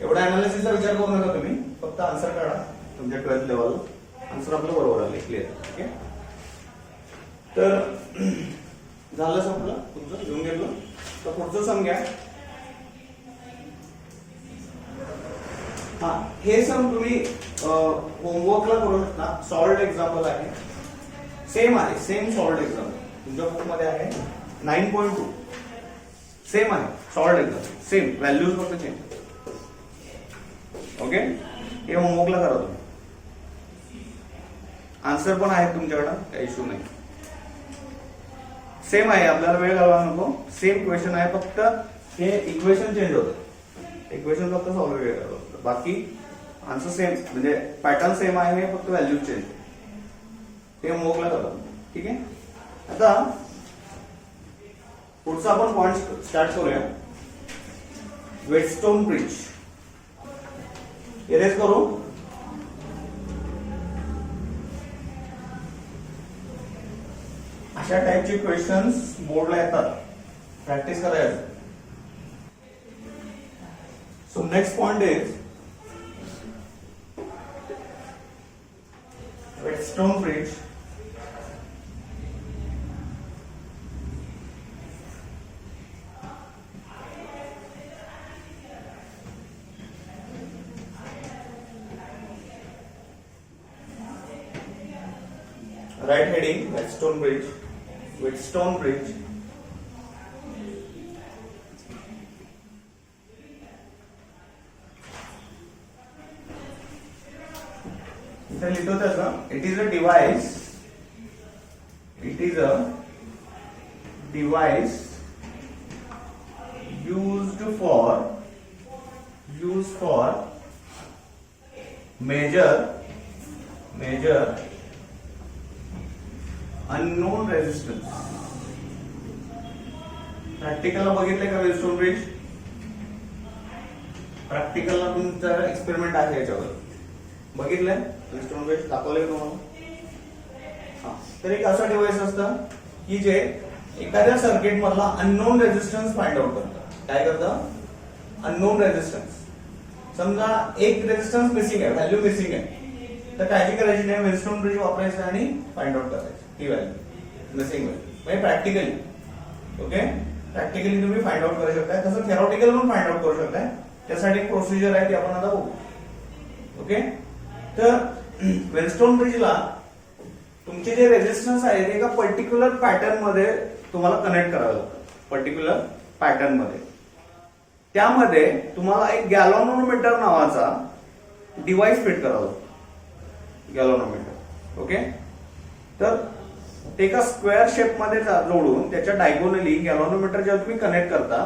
Speaker 1: एवढा अनालिसिसचा विचार करू नका तुम्ही, फक्त आन्सर काढा तुमच्या 12th लेवल. आन्सर आपलं बरोबर आले. क्लिअर? ओके, तर झालं संपलं तुमचं, घेऊन घेतलं. तर पुढचं सम घ्या. हे सम तुम्ही होमवर्कला करू शकता. सॉल्व्ड एक्झाम्पल आहे, सेम आहे, सेम सॉल्व्ड एक्झाम्पल तुमच्या बुक मध्ये आहे 9.2. सेम आहे सॉल्व्ड एक्झाम्पल, सेम व्हॅल्यूज फक्त चेंज. ओके, हे होमवर्कला करा तुम्ही. आन्सर पण आहेत तुमच्याकडं, काही इश्यू नाही. सेम आहे, आपल्याला वेळ घालवायला नको. सेम क्वेश्चन आहे, फक्त हे इक्वेशन चेंज होतं. इक्वेशन फक्त सॉल्व्ह वेळ घालवलं, बाकी आन्सर सेम, म्हणजे पॅटर्न सेम आहे, फक्त व्हॅल्यू चेंज. ते होमवर्कला करा. ठीक आहे, आता पुढचा आपण पॉइंट स्टार्ट करूया. वेटस्टोन ब्रिज इरेज करू. अशा टाइपचे क्वेश्चन्स बोर्डला येतात, प्रॅक्टिस करायचं. So next point is Wheatstone bridge. Right heading, Whetstone Bridge. Whetstone Bridge. इथे लिहितो त्याचं, it is a device, it is a device used for measure unknown resistance. प्रॅक्टिकलला बघितले का वेलस्टोन ब्रिज? प्रॅक्टिकलला तुमचा एक्सपेरिमेंट आहे याच्यावर, बघितलंय वेलस्टोन ब्रिज, दाखवलंय तुम्हाला. हा, तर एक असं डिव्हाइस असतं की जे एखाद्या सर्किट मधला अननोन रेजिस्टन्स फाइंड आउट करतं. काय करतं? Unknown resistance. समजा एक रेजिस्टन्स मिसिंग आहे, व्हॅल्यू मिसिंग आहे, तर काळजी करायची नाही, वेलस्टोन ब्रिज वापरायचं आणि फाइंड आउट करायचं ती व्हॅल्यू, मिसिंग व्हॅल्यू. म्हणजे प्रॅक्टिकली, ओके, प्रॅक्टिकली तुम्ही फाइंड आउट करू शकताय. तसं थेरॉटिकल पण फाइंड आउट करू शकताय. त्यासाठी एक प्रोसिजर आहे ती आपण आता बघू. ओके, तर वेलस्टोन ब्रिजला तुमचे जे रेजिस्टन्स आहे ते एका पर्टिक्युलर पॅटर्न मध्ये तुम्हाला कनेक्ट करावं लागतं. पर्टिक्युलर पॅटर्न मध्ये, त्यामध्ये तुम्हाला एक गॅल्व्हनोमीटर नावाचा डिव्हाइस फिट करावा लागतो. Galvanometer, okay. तर ते एका स्क्वेअर शेप मध्ये जोडून त्याच्या डायगोनली गॅल्व्हनोमीटर जेव्हा तुम्ही कनेक्ट करता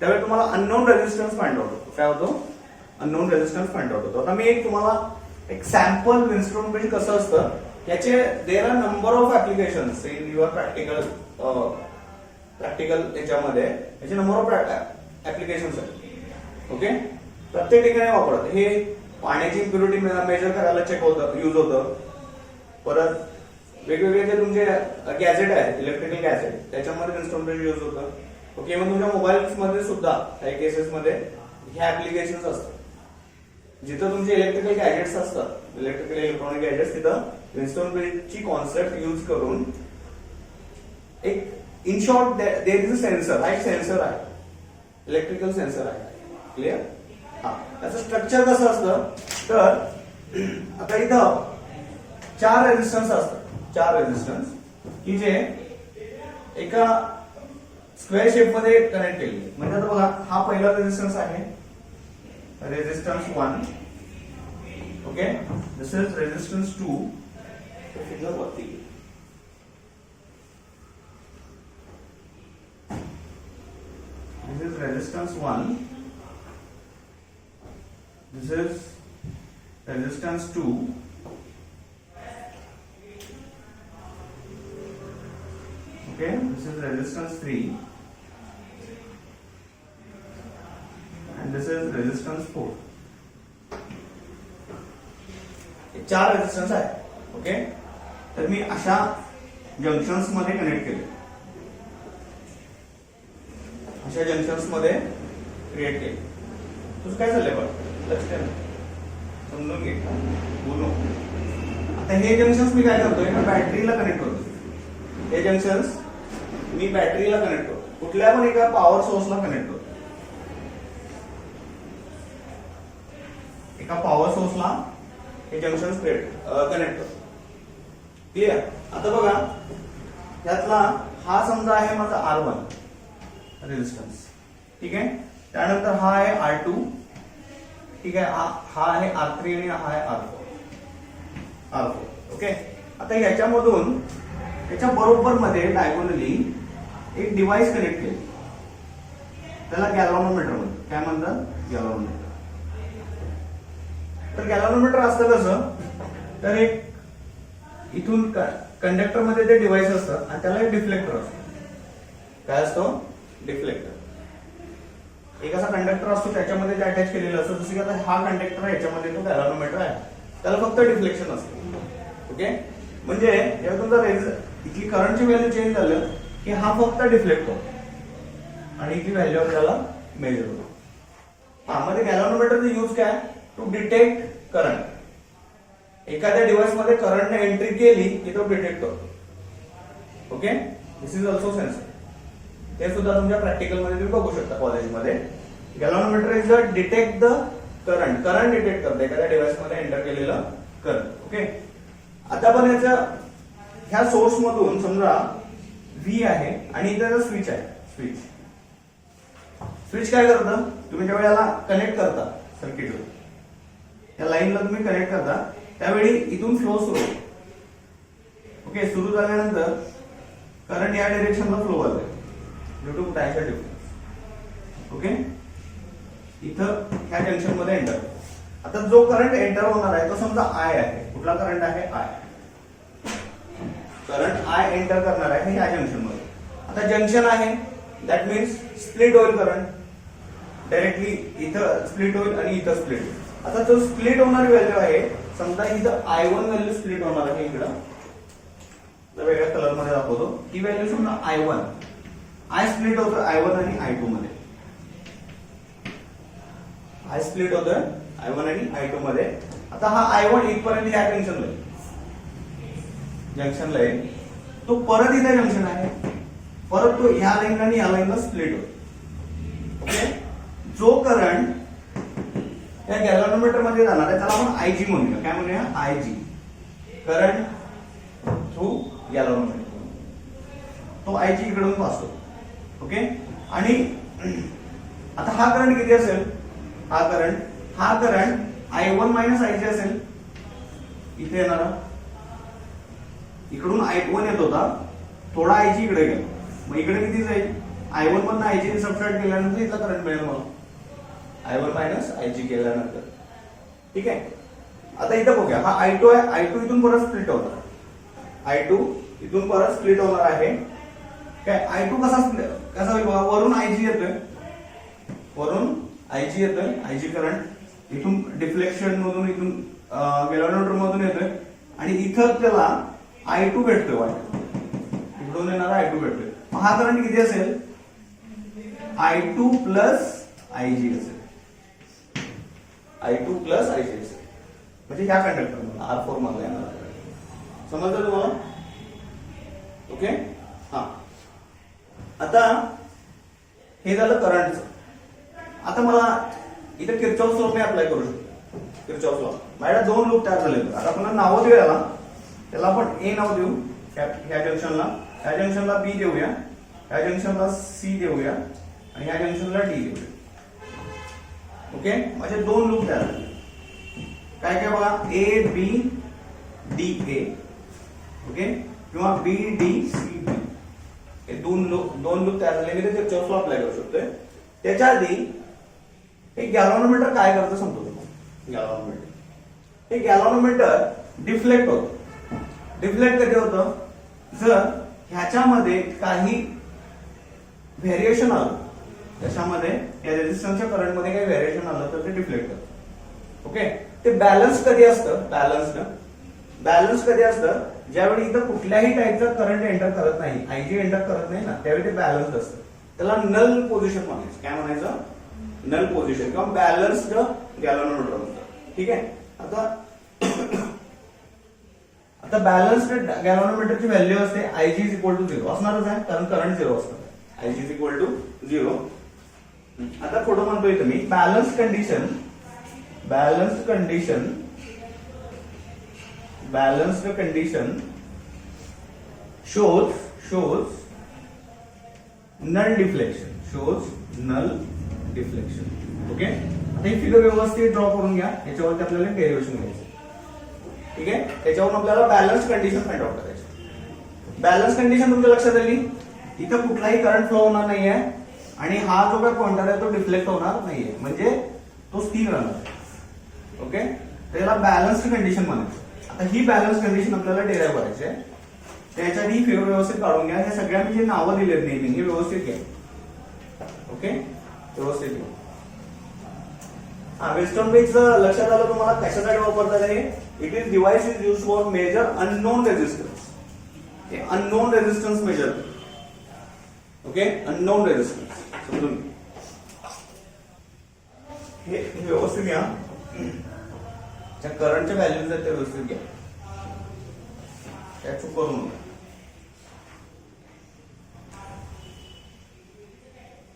Speaker 1: त्यावेळी तुम्हाला अननोन रेजिस्टन्स फाइंड आउट होतो. काय होतो? अननोन रेजिस्टन्स फाइंड आउट होतो. आता मी एक तुम्हाला एक सॅम्पल वेलस्टोन ब्रिज कसं असतं याचे there are number of applications in your practical याच्यामध्ये याचे नंबर ऑफ ऍप्लिकेशन्स आहेत. ओके, प्रत्येक ठिकाणी वापरतात. हे पाण्याची इम्प्युरिटी मेजर करायला चेक होतं, युज होतं. परत वेगवेगळे जे तुमचे गॅजेट आहेत, इलेक्ट्रिकल गॅजेट, त्याच्यामध्ये वेलस्टोन ब्रिज युज होतं. ओके, मग तुमच्या मोबाईल्स मध्ये सुद्धा काही केसेस मध्ये हे ऍप्लिकेशन्स असतात. जिथं तुमचे इलेक्ट्रिकल गॅजेट्स असतात, इलेक्ट्रिकल इलेक्ट्रॉनिक गॅजेट्स, तिथं वेलस्टोन ब्रिजची कॉन्सेप्ट युज करून एक in short there is a sensor. हा एक सेन्सर आहे, इलेक्ट्रिकल सेन्सर आहे. क्लिअर? हा, त्याचं स्ट्रक्चर कसं असतं तर आता इथं 4 रेजिस्टन्स असतात. 4 रेजिस्टन्स की जे एका स्क्वेअर शेप मध्ये कनेक्ट केले. म्हणजे आता बघा, हा पहिला रेजिस्टन्स आहे, resistance 1. Okay, this is resistance 2. Figure वरती, this is resistance 1, this is resistance 2, okay, this is resistance 3, and this is resistance 4. हे 4 रेजिस्टन्स आहे. ओके, तर मी अशा जंक्शन्स मध्ये कनेक्ट केले, अशा जंक्शन्स मध्ये क्रिएट केले. तुझं काय चाललंय बघ, लक्ष द्या, समजून घे, बोलू. आता हे जंक्शन्स मी काय करतोय, बॅटरीला कनेक्ट करतो. हे जंक्शन्स मी बॅटरीला कनेक्ट करतो, कुठल्या पण एका पॉवर सोर्सला कनेक्ट करतो. एका पॉवर सोर्सला हे जंक्शन्स कनेक्ट करतो. क्लिअर? आता बघा, त्यातला हा समजा आहे माझा R1 रेजिस्टन्स, ठीक आहे. त्यानंतर हा आहे R2, ठीक आहे. हा आहे R3 आणि हा आहे R4. ओके, आता ह्याच्यामधून त्याच्या बरोबर मध्ये डायगोनली एक डिव्हाइस कनेक्ट केली, त्याला गॅल्व्हनोमीटर म्हणतात. काय म्हणतात? गॅल्व्हनोमीटर. तर गॅल्व्हनोमीटर असतं कसं, तर एक इथून कंडक्टर मध्ये ते डिव्हाइस असतं आणि त्याला एक डिफ्लेक्टर असतो. काय असतो? डिफ्लेक्टर. एक असा कंडक्टर असतो, त्याच्यामध्ये ते अटॅच केलेलं असतं. जसं की आता हा कंडक्टर आहे, याच्यामध्ये तो गॅल्व्हनोमीटर आहे, त्याला फक्त डिफ्लेक्शन असतं. ओके, म्हणजे जेव्हा तुमचा इथली करंटची व्हॅल्यू चेंज झालं की हा फक्त डिफ्लेक्ट होतो आणि इथली व्हॅल्यू आपल्याला मेजर होतो. हा, मध्ये गॅल्व्हनोमीटरचा यूज काय? To detect current. एखाद्या डिव्हाइस मध्ये करंट ने एंट्री केली की तो डिटेक्ट करतो. Okay, this is also sensor. ते सुद्धा तुमच्या प्रॅक्टिकल मध्ये तुम्ही बघू शकता कॉलेजमध्ये. Galvanometer is a detect the current. Current detect करते एखाद्या डिव्हाइस मध्ये एंटर केलेलं करंट. ओके, आता पण याच्या ह्या सोर्स मधून समजा व्ही आहे आणि इथे स्विच आहे. स्विच काय करतं, तुम्ही जेव्हा याला कनेक्ट करता सर्किटला, या लाईनला तुम्ही कनेक्ट करता त्यावेळी इथून फ्लो सुरू होतो. ओके, सुरू झाल्यानंतर करंट या डायरेक्शनला फ्लो होतोय due to potential difference. Okay, इथं ह्या जंक्शन मध्ये एंटर. आता जो करंट एंटर होणार आहे तो समजा आय आहे. कुठला करंट आहे? आय. करंट आय एंटर करणार आहे ह्या जंक्शन मध्ये. आता जंक्शन आहे दॅट मीन्स स्प्लिट होईल करंट. डायरेक्टली इथं स्प्लिट होईल आणि इथं स्प्लिट होईल. आता जो स्प्लिट होणारी व्हॅल्यू आहे, समजा इथं I1 व्हॅल्यू स्प्लिट होणार आहे इकडं, वेगळ्या कलर मध्ये दाखवतो. ती व्हॅल्यू समजा I1. आय स्प्लिट होतं I1 आणि I2 मध्ये. आय स्प्लिट होतं I1 आणि I2 मध्ये. आता हा I1 इथपर्यंत या जंक्शनला येईल. जंक्शनला येईल. तो परत इथे जंक्शन आहे. परत तो ह्या लाईन आणि या लाईनला स्प्लिट होतो. ओके, जो करंट या गॅल्व्हॅनोमीटर मध्ये जाणार आहे त्याला आपण आयजी म्हणूया. काय म्हणूया? आयजी. करंट थ्रू गॅल्व्हॅनोमीटर, तो आयजी इकडून वाचतो. ओके, आणि आता हा करंट किती असेल? हा करंट I1 मायनस आयजी असेल. इथे येणारा इकडून I1 येत होता, थोडा आयजी इकडे गेला, मग इकडे किती जाईल? I1 मधून आयजी सबट्रॅक्ट केल्यानंतर इथला करंट मिळेल मला. I1 मायनस आयजी केल्यानंतर. ठीक आहे, आता इथं बघूया. हा I2 आहे. I2 इथून परत स्प्लिट होणार. I2 इथून परत स्प्लिट होणार आहे. काय I2 कसा होईल बघा. वरून आयजी येतोय, वरून आयजी येतोय. आयजी करंट इथून डिफ्लेक्शन मधून, इथून गॅल्व्हॅनोमीटर मधून येतोय आणि इथं त्याला I2 भेटतोय. इकडून येणारा I2 भेटतोय. मग हा करंट किती असेल? I2 प्लस आयजी असेल. I2 प्लस आयजी असेल. म्हणजे ह्या कंडक्टर R4 मधला येणार. समजलं तुम्हाला? ओके, हा. आता हे झालं करंटचं. आता मला इथे किर्चॉफ्स लॉ मी अप्लाय करू शकतो. किर्चॉफ्स लॉ माझ्या दोन लूप तयार झाले. आता आपण नाव देऊया याला. त्याला आपण ए नाव देऊ. ह्या जंक्शनला, ह्या जंक्शनला बी देऊया, ह्या जंक्शनला सी देऊया आणि ह्या जंक्शनला डी देऊया. ओके, माझे दोन लूप तयार झाले. काय काय बघा, ए बी डी ए. ओके, किंवा बी डी सी बी. हे दोन लूप तयार झाले. मी ते किर्चॉफ्स लॉ अप्लाय करू शकतोय. त्याच्या आधी हे गॅल्व्हॅनोमीटर काय करतं सांगतो तुम्हाला. हे गॅल्व्हॅनोमीटर डिफ्लेक्ट होतं. डिफ्लेक्ट कधी होतं? जर ह्याच्यामध्ये काही व्हेरिएशन आलं, त्याच्यामध्ये या रेझिस्टन्सच्या करंट मध्ये काही व्हेरिएशन आलं तर ते डिफ्लेक्ट होतं. ओके, ते बॅलन्स कधी असतं? बॅलन्स कधी असतं? ज्यावेळी इथं कुठल्याही टाईपचा करंट एंटर करत नाही, आयजी एंटर करत नाही ना, त्यावेळी ते बॅलन्स्ड असतं. त्याला नल पोझिशन म्हणायचं. काय म्हणायचं? नल पोझिशन किंवा बॅलन्स्ड गॅल्व्हॅनोमीटर म्हणतात. ठीक आहे, आता बॅलन्स्ड गॅल्व्हॅनोमीटरची व्हॅल्यू असते आयजी इज इक्वल टू 0 असणारच आहे, कारण करंट 0 असतं. IG is equal to 0. आता पुढे म्हणतोय तुम्ही balance condition shows null deflection. Okay, आता ही फिगर व्यवस्थित ड्रॉ करून घ्या. याच्यावरती आपल्याला डेरिव्हेशन घ्यायचं. ठीक आहे, त्याच्यावरून आपल्याला बॅलन्स कंडिशन फाइंड आउट करायची. बॅलन्स कंडिशन तुमच्या लक्षात आली. इथं कुठलाही करंट फ्लो होणार नाहीये आणि हा जो काही पॉइंटर आहे तो डिफ्लेक्ट होणार नाहीये, म्हणजे तो स्थिर राहणार. ओके, त्याला बॅलन्स कंडिशन म्हणायचं. आता ही बॅलन्स कंडिशन आपल्याला डेराइव्ह करायची आहे. त्याच्या आधी फिगर व्यवस्थित काढून घ्या. हे सगळ्यांनी जे नावं दिलेत नेहमी हे व्यवस्थित घ्या. ओके, व्यवस्थित घ्या. वेस्टर्न ब्रिज लक्षात आलं तुम्हाला कशासाठी वापरतात हे? It is device is use for measure unknown resistance. हे unknown resistance measure. Okay, unknown resistance समजून हे व्यवस्थित घ्या. ज्या करंटच्या व्हॅल्यूज आहेत त्या व्यवस्थित घ्या. त्या चूक करू नका.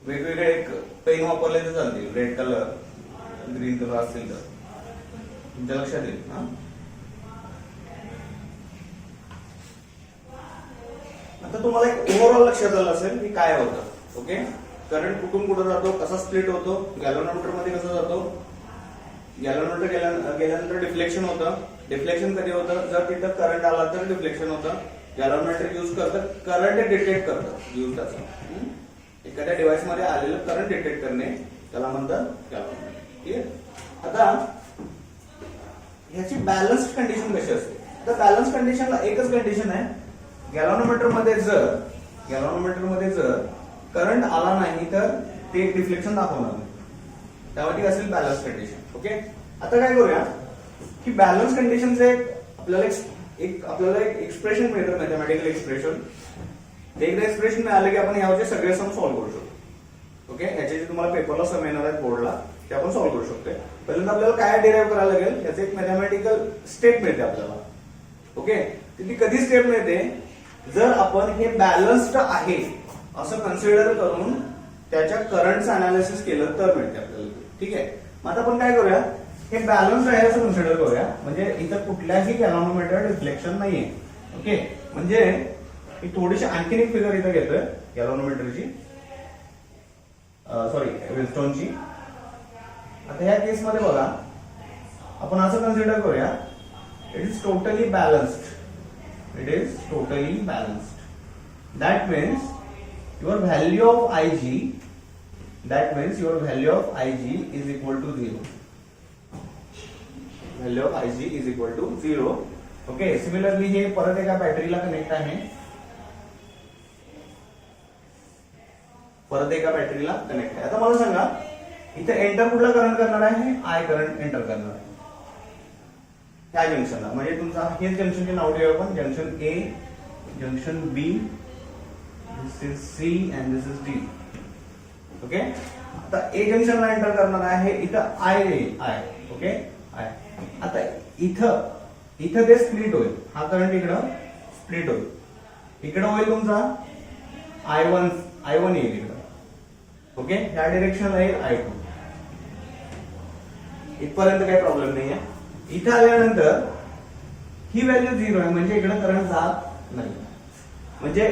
Speaker 1: वेगवेगळे पेन वापरले तर चालतील. रेड कलर, ग्रीन कलर असतील तर तुमच्या लक्षात येईल. आता तुम्हाला एक ओव्हरऑल लक्षात आलं असेल की काय होतं. ओके, करंट कुठून कुठं जातो, कसा स्प्लिट होतो, गॅल्व्हॅनोमीटर मध्ये कसा जातो, गॅल्व्हॅनोमीटर गेल्यानंतर डिफ्लेक्शन होतं, डिफ्लेक्शन कधी होतं, जर तिथं करंट आला तर डिफ्लेक्शन होतं. गॅल्व्हनोमीटर यूज करतात, करंट डिटेक्ट करतात यूज त्याचा. एखाद्या डिव्हाइस मध्ये आलेलं करंट डिटेक्ट करणे त्याला म्हणतात गॅल्व्हनोमीटर. ठीक आहे. आता ह्याची बॅलन्स्ड कंडिशन कशी असते, तर बॅलन्स कंडिशनला एकच कंडिशन आहे, गॅल्व्हनोमीटर मध्ये जर करंट आला नाही तर ते डिफ्लेक्शन दाखवणार नाही, त्यामुळे असेल बॅलन्स कंडिशन. ओके. आता काय करूया की बॅलन्स कंडिशनचे आपल्याला एक एक्सप्रेशन मिळतं, मॅथमॅटिकल एक्सप्रेशन. ते एकदा एक्सप्रेशन मिळालं की आपण यावरचे सगळे सम सॉल्व्ह करू शकतो. ओके. याचे जे तुम्हाला पेपरला सम येणार आहेत बोर्डला ते आपण सॉल्व्ह करू शकतो. पहिल्यांदा आपल्याला काय डिराईव्ह करायला लागेल, याचं एक मॅथमॅटिकल स्टेप मिळते आपल्याला. ओके. ती कधी स्टेप मिळते, जर आपण हे बॅलन्स्ड आहे असं कन्सिडर करून त्याच्या करंटचं अनालिसिस केलं तर मिळते आपल्याला. ठीक आहे. मग आता आपण काय करूया, हे बॅलन्स्ड आहे असं कन्सिडर करूया, म्हणजे इथं कुठल्याही गॅल्व्हनोमीटर डिफ्लेक्शन नाहीये. ओके. म्हणजे मी थोडीशी आणखीन एक फिगर इथं घेतोय गॅल्व्हनोमीटरची, सॉरी व्हीलस्टोनची. आता ह्या केस मध्ये बघा आपण असं कन्सिडर करूया, it is totally balanced. It is totally balanced. That means your value of Ig is equal to 0. Value of Ig is equal to 0. Okay. Similarly हे परत एका बॅटरीला कनेक्ट आहे, आता मला सांगा इथे एंटर कुठला करंट करणार आहे, आय करंट एंटर करणार आहे ह्या जंक्शनला. म्हणजे तुमचा हेच जंक्शनचे नाव ठेवूया आपण, junction A, junction B, this is C and this is D. Okay. आता ए जंक्शनला एंटर करणार आहे, इथं आय येईल, आय. ओके. आय. आता इथं ते स्प्लिट होईल, हा करंट इकडं स्प्लिट होईल, इकडं होईल तुमचा I1 येईल इकडं. ओके. या डिरेक्शनला येईल I2. इथपर्यंत काही प्रॉब्लेम नाहीये. इथं आल्यानंतर ही व्हॅल्यू 0 आहे, म्हणजे इकडे करंट जात नाही. म्हणजे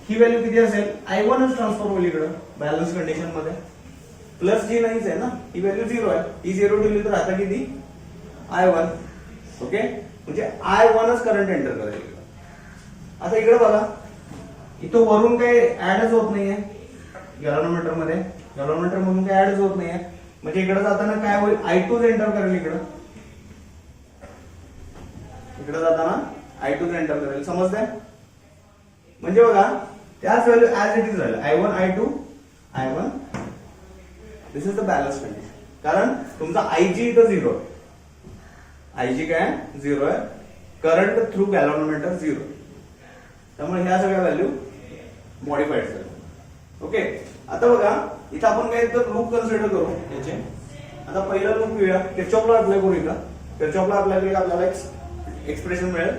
Speaker 1: ही व्हॅल्यू किती असेल, I1च ट्रान्सफर होईल इकडं बॅलन्स कंडिशन मध्ये. प्लस जी नाहीच आहे ना, ही व्हॅल्यू 0 आहे, ही 0 ठेवली तर आता किती I1. ओके. म्हणजे I1च करंट एंटर करेल इकडं. आता इकडे बघा, इथं वरून काही ऍडच होत नाहीये गॅल्व्हनोमीटर मधून काही ऍडच होत नाहीये, म्हणजे इकडे जाताना काय होईल, I2 एंटर करेल इकडे जाताना I2 एंटर करेल. समजतंय. म्हणजे बघा त्याच व्हॅल्यू ऍज इट इज राहील, I1 this is the balance condition. कारण तुमचा Ig इथं 0 आहे, Ig काय 0 आहे, करंट थ्रू गॅल्व्हनोमीटर 0, त्यामुळे ह्या सगळ्या व्हॅल्यू मॉडिफाईड झाल्या. ओके. आता बघा इथं आपण काय तर लूप कन्सिडर करू याचे. आता पहिला लूप घेऊया, किर्चॉफला अप्लाय करू. इथं किर्चॉफला अप्लाय केलं आपल्याला एक एक्सप्रेशन मिळेल,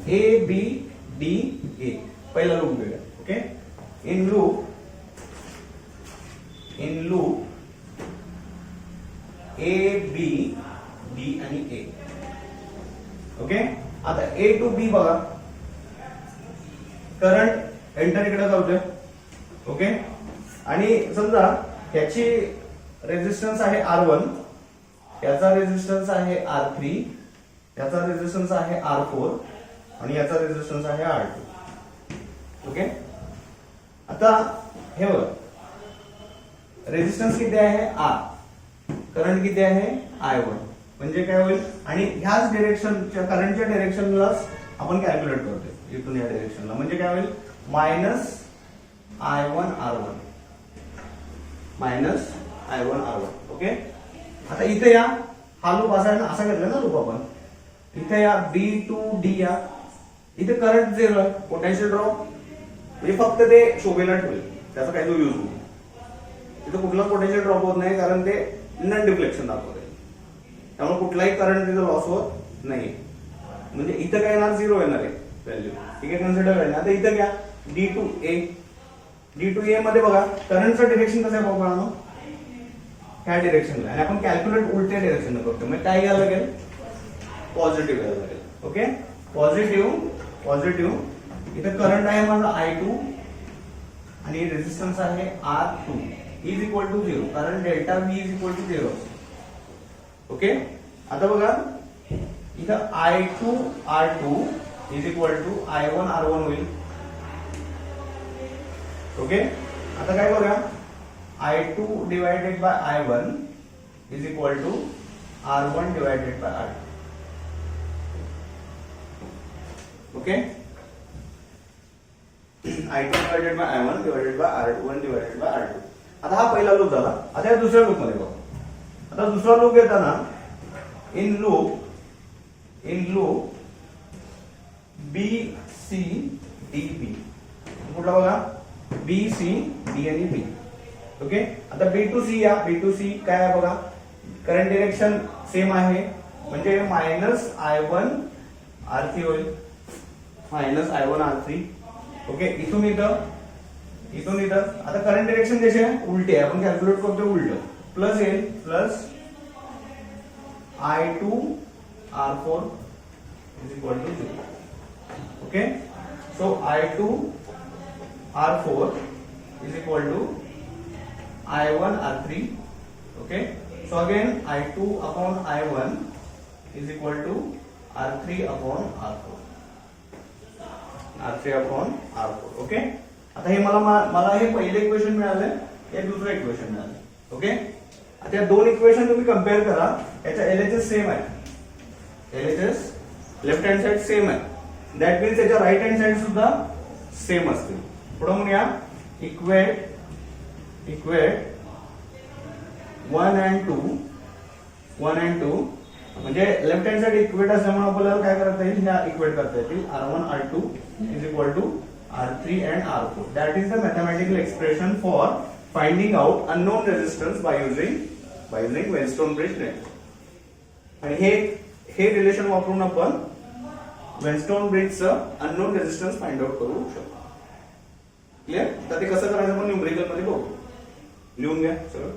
Speaker 1: ए बी डी ए. पहिला लूप घेऊया. Okay. In loop A B D आणि ए. ओके. आता ए टू बी बघा, करंट एंटर इकडे जाऊया. ओके. आणि समजा ह्याची रेजिस्टन्स आहे R1, याचा रेजिस्टन्स आहे R3, याचा रेजिस्टन्स आहे R4 आणि याचा रेजिस्टन्स आहे R2. ओके. आता हे बघ, रेजिस्टन्स किती आहे R, करंट किती आहे I1, म्हणजे काय होईल, आणि ह्याच डिरेक्शनच्या करंटच्या डिरेक्शनलाच आपण कॅल्क्युलेट करतोय इथून या डिरेक्शनला, म्हणजे काय होईल, मायनस I1 R1. ओके. आता इथे या, हा लूप असा आहे ना, असा घेतला ना लूप आपण, इथे या B टू D या, इथे करंट 0 आहे, पोटेन्शियल ड्रॉप म्हणजे फक्त ते शोभेला ठेवले, त्याचा काही तो यूज नाही. इथे कुठला पोटेन्शियल ड्रॉप होत नाही, कारण ते नन डिफ्लेक्शन दाखवते, त्यामुळे कुठलाही करंट तिथे लॉस होत नाही. म्हणजे इथं काय येणार, 0 येणार आहे व्हॅल्यू. ठीक आहे, कन्सिडर करणार. आता इथं घ्या D टू A मध्ये बघा, करंटचं डिरेक्शन कसं आहे बघा, ह्या डिरेक्शनला, आणि आपण कॅल्क्युलेट उलट्या डिरेक्शन करतो, म्हणजे काय घ्यायला लागेल, पॉझिटिव्ह घ्यायला लागेल. ओके. पॉझिटिव्ह इथं करंट आहे माझा I2 आणि रेजिस्टन्स आहे R2 इज इक्वल टू 0, कारण delta V is equal to 0. Okay. आता बघा इथं I2 R2 is equal to I1 R1 होईल. ओके, आता काय करूया, I2 divided by I1 is equal to R1 divided by R2. Okay, I2 divided by I1 divided by R1 divided by R2. आता हा पहिला लूप झाला. आता या दुसऱ्या लूप मध्ये बघा. आता दुसरा लूप येताना in loop B C D B, कुठला बघा, बी सी डी आणि बी. ओके, आता बी टू सी, या बी टू सी काय आहे बघा, करंट डिरेक्शन सेम आहे म्हणजे मायनस I1 R3 होईल, मायनस I1 R3. ओके, इथून इथं आता करंट डिरेक्शन कशी आहे, उलटी आहे, आपण कॅल्क्युलेट करतो उलट, प्लस येईल, plus I2 R4 is equal to 0. Okay, so I2 R4 is equal to I1 R3. Okay, so again I2 upon I1 is equal to R3 upon R4. R3 upon R4. Okay, आता हे मला हे पहिले equation मिळाले, हे दुसरं equation मिळाले. Okay, आता या दोन इक्वेशन तुम्ही कंपेअर करा, याच्या LHS सेम आहे, LHS left hand side same आहे, दॅट मीन्स याच्या राईट हँड साइड सुद्धा सेम असतील. पुढे म्हणूया इक्वेट 1 and 2 म्हणजे लेफ्ट हँड साइड इक्वेट असल्यामुळे आपल्याला काय करता येईल, ह्या इक्वेट करता येतील. R1 R2 is equal to R3 and R4. That is the mathematical expression for finding out unknown resistance by using Wheatstone bridge network. आणि हे रिलेशन वापरून आपण Wheatstone bridge चं unknown resistance फाइंड आउट करू शकतो. Clear? तर ते कसं करायचं आपण न्यूमेरिकल मध्ये बघू. लिहून घ्या सगळं.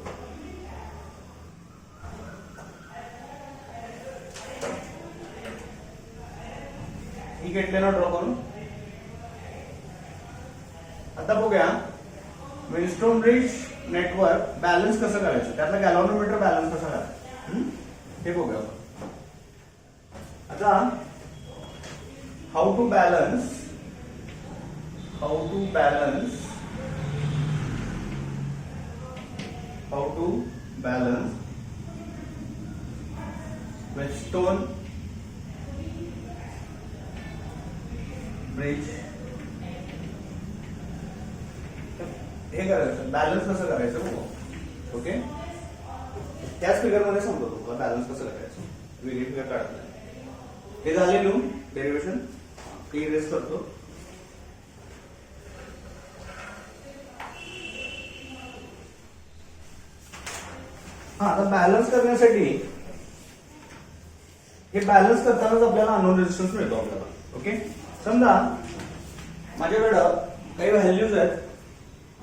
Speaker 1: ही घेतलेला ड्रॉ करून आता बघूया Wheatstone bridge नेटवर्क बॅलन्स कसं करायचं, त्यातला गॅल्व्हॅनोमीटर बॅलन्स कसा करायचा हे बघूया. आता how to balance Wheatstone bridge हे करायचं, बॅलन्स कसं करायचं बघू. ओके, त्याच फिगर मध्ये समजतो बॅलन्स कसं करायचं, वेगळी फिगर काढत नाही. हे झाले लिहून डेरिव्हेशन, इरेज करतो. हा, आता बॅलन्स करण्यासाठी हे बॅलन्स करतानाच आपल्याला अननोन रेजिस्टन्स मिळतो आपल्याला. ओके, समजा माझ्याकडं काही व्हॅल्यूज आहेत.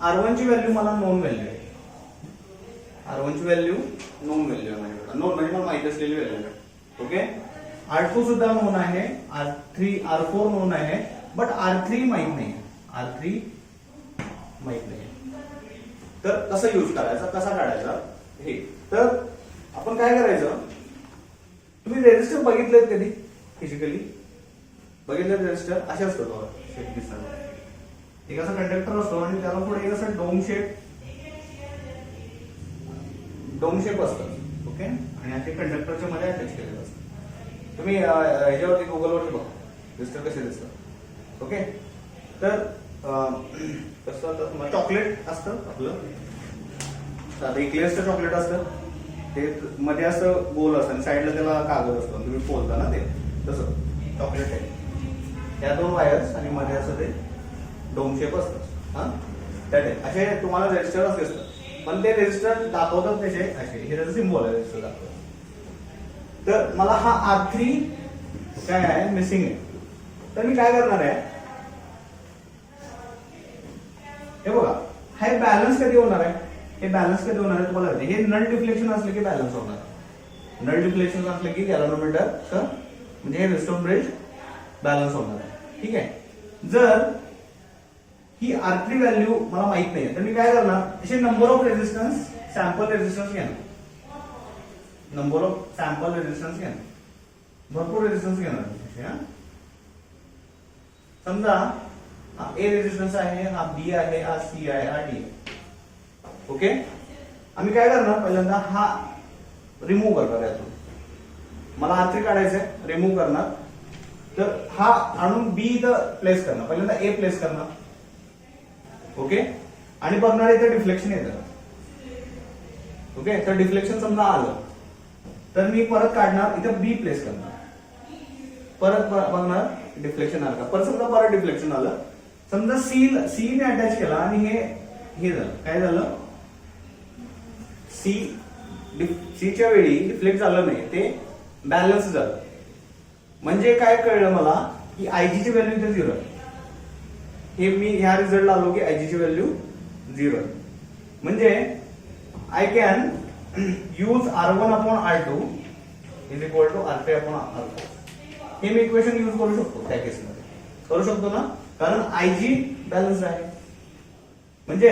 Speaker 1: R1 ची व्हॅल्यू मला नोन व्हॅल्यू आहे, R1 ची व्हॅल्यू नोन व्हॅल्यू आहे माझ्याकडे, नोन म्हणजे मला माहिती असलेली व्हॅल्यू आहे. ओके, R2 सुद्धा नोन आहे, R4 नोन आहे, बट R3 माहित नाही, R3 माहित नाही. तर कसं यूज करायचा, कसा काढायचा हे, तर आपण काय करायचं, तुम्ही रेजिस्टर बघितलेत कधी फिजिकली, बघितले रेजिस्टर असे असतो शेप दिसतात. एक असा कंडक्टर असतो आणि त्याला पुढे एक असं डोम शेप असतात. ओके, आणि असे कंडक्टरच्या मध्ये अटॅच केलेलं असतं. तुम्ही ह्याच्यावरती गुगलवरती बघा रेजिस्टर कसे दिसतात. ओके, तर कसं चॉकलेट असतं आपलं, आता इक्लेअरचं चॉकलेट असतं, ते मध्ये असं गोल असतं आणि साईडला त्याला कागद असतो, तुम्ही फोलता ना ते, तसं चॉकलेट आहे. त्या दोन वायर्स आणि मध्ये असं ते डोम शेप असतात. हा, त्यात असे तुम्हाला रेजिस्टर्स दिसतात, पण ते रेजिस्टर दाखवतात त्याचे असे, हे त्याचं सिम्बॉल आहे रेजिस्टर दाखवतात. तर मला हा R3 काय आहे, मिसिंग आहे. तर मी काय करणार आहे, हे बघा, हे बॅलन्स कधी होणार आहे, हे बॅलन्स कधी होणार आहे तुम्हाला, हे नल डिफ्लेक्शन असलं की बॅलन्स होणार. नल डिफ्लेक्शन असलं की गॅल्व्हॅनोमीटर म्हणजे हे Wheatstone ब्रिज बॅलन्स होणार आहे. ठीक आहे, जर ही R3 व्हॅल्यू मला माहित नाही तर मी काय करणार, असे number of resistance, sample resistance घेणार, नंबर ऑफ सॅम्पल रेजिस्टन्स घेणार. भरपूर रेजिस्टन्स घेणार. समजा हा ए रेजिस्टन्स आहे, हा बी आहे, हा सी आहे, हा डी आहे. ओके, आम्ही काय करणार, पहिल्यांदा हा रिमूव्ह करणार यातून. मला R3 काढायचंय, रिमूव्ह करणार. तर हा आणून बी इथं प्लेस करणार. पहिल्यांदा ए प्लेस करणार. ओके, आणि बघणार इथं डिफ्लेक्शन येतं. ओके, तर डिफ्लेक्शन समजा आलं तर मी परत काढणार, इथं बी प्लेस करणार. परत बघणार डिफ्लेक्शन आलं का. परत समजा परत डिफ्लेक्शन आलं, समजा सी ने अटॅच केला आणि हे झालं. काय झालं, सीच्या वेळी डिफ्लेक्ट झालं नाही, ते बॅलन्स झालं. म्हणजे काय कळलं मला की आयजी ची व्हॅल्यू इथे 0 आहे. हे मी ह्या रिझल्टला आलो की आयजी ची व्हॅल्यू 0 आहे. म्हणजे I can use R1 upon R2 is equal to R3 upon R4. हे मी इक्वेशन यूज करू शकतो त्या केसमध्ये. करू शकतो ना, कारण आयजी बॅलन्स आहे. म्हणजे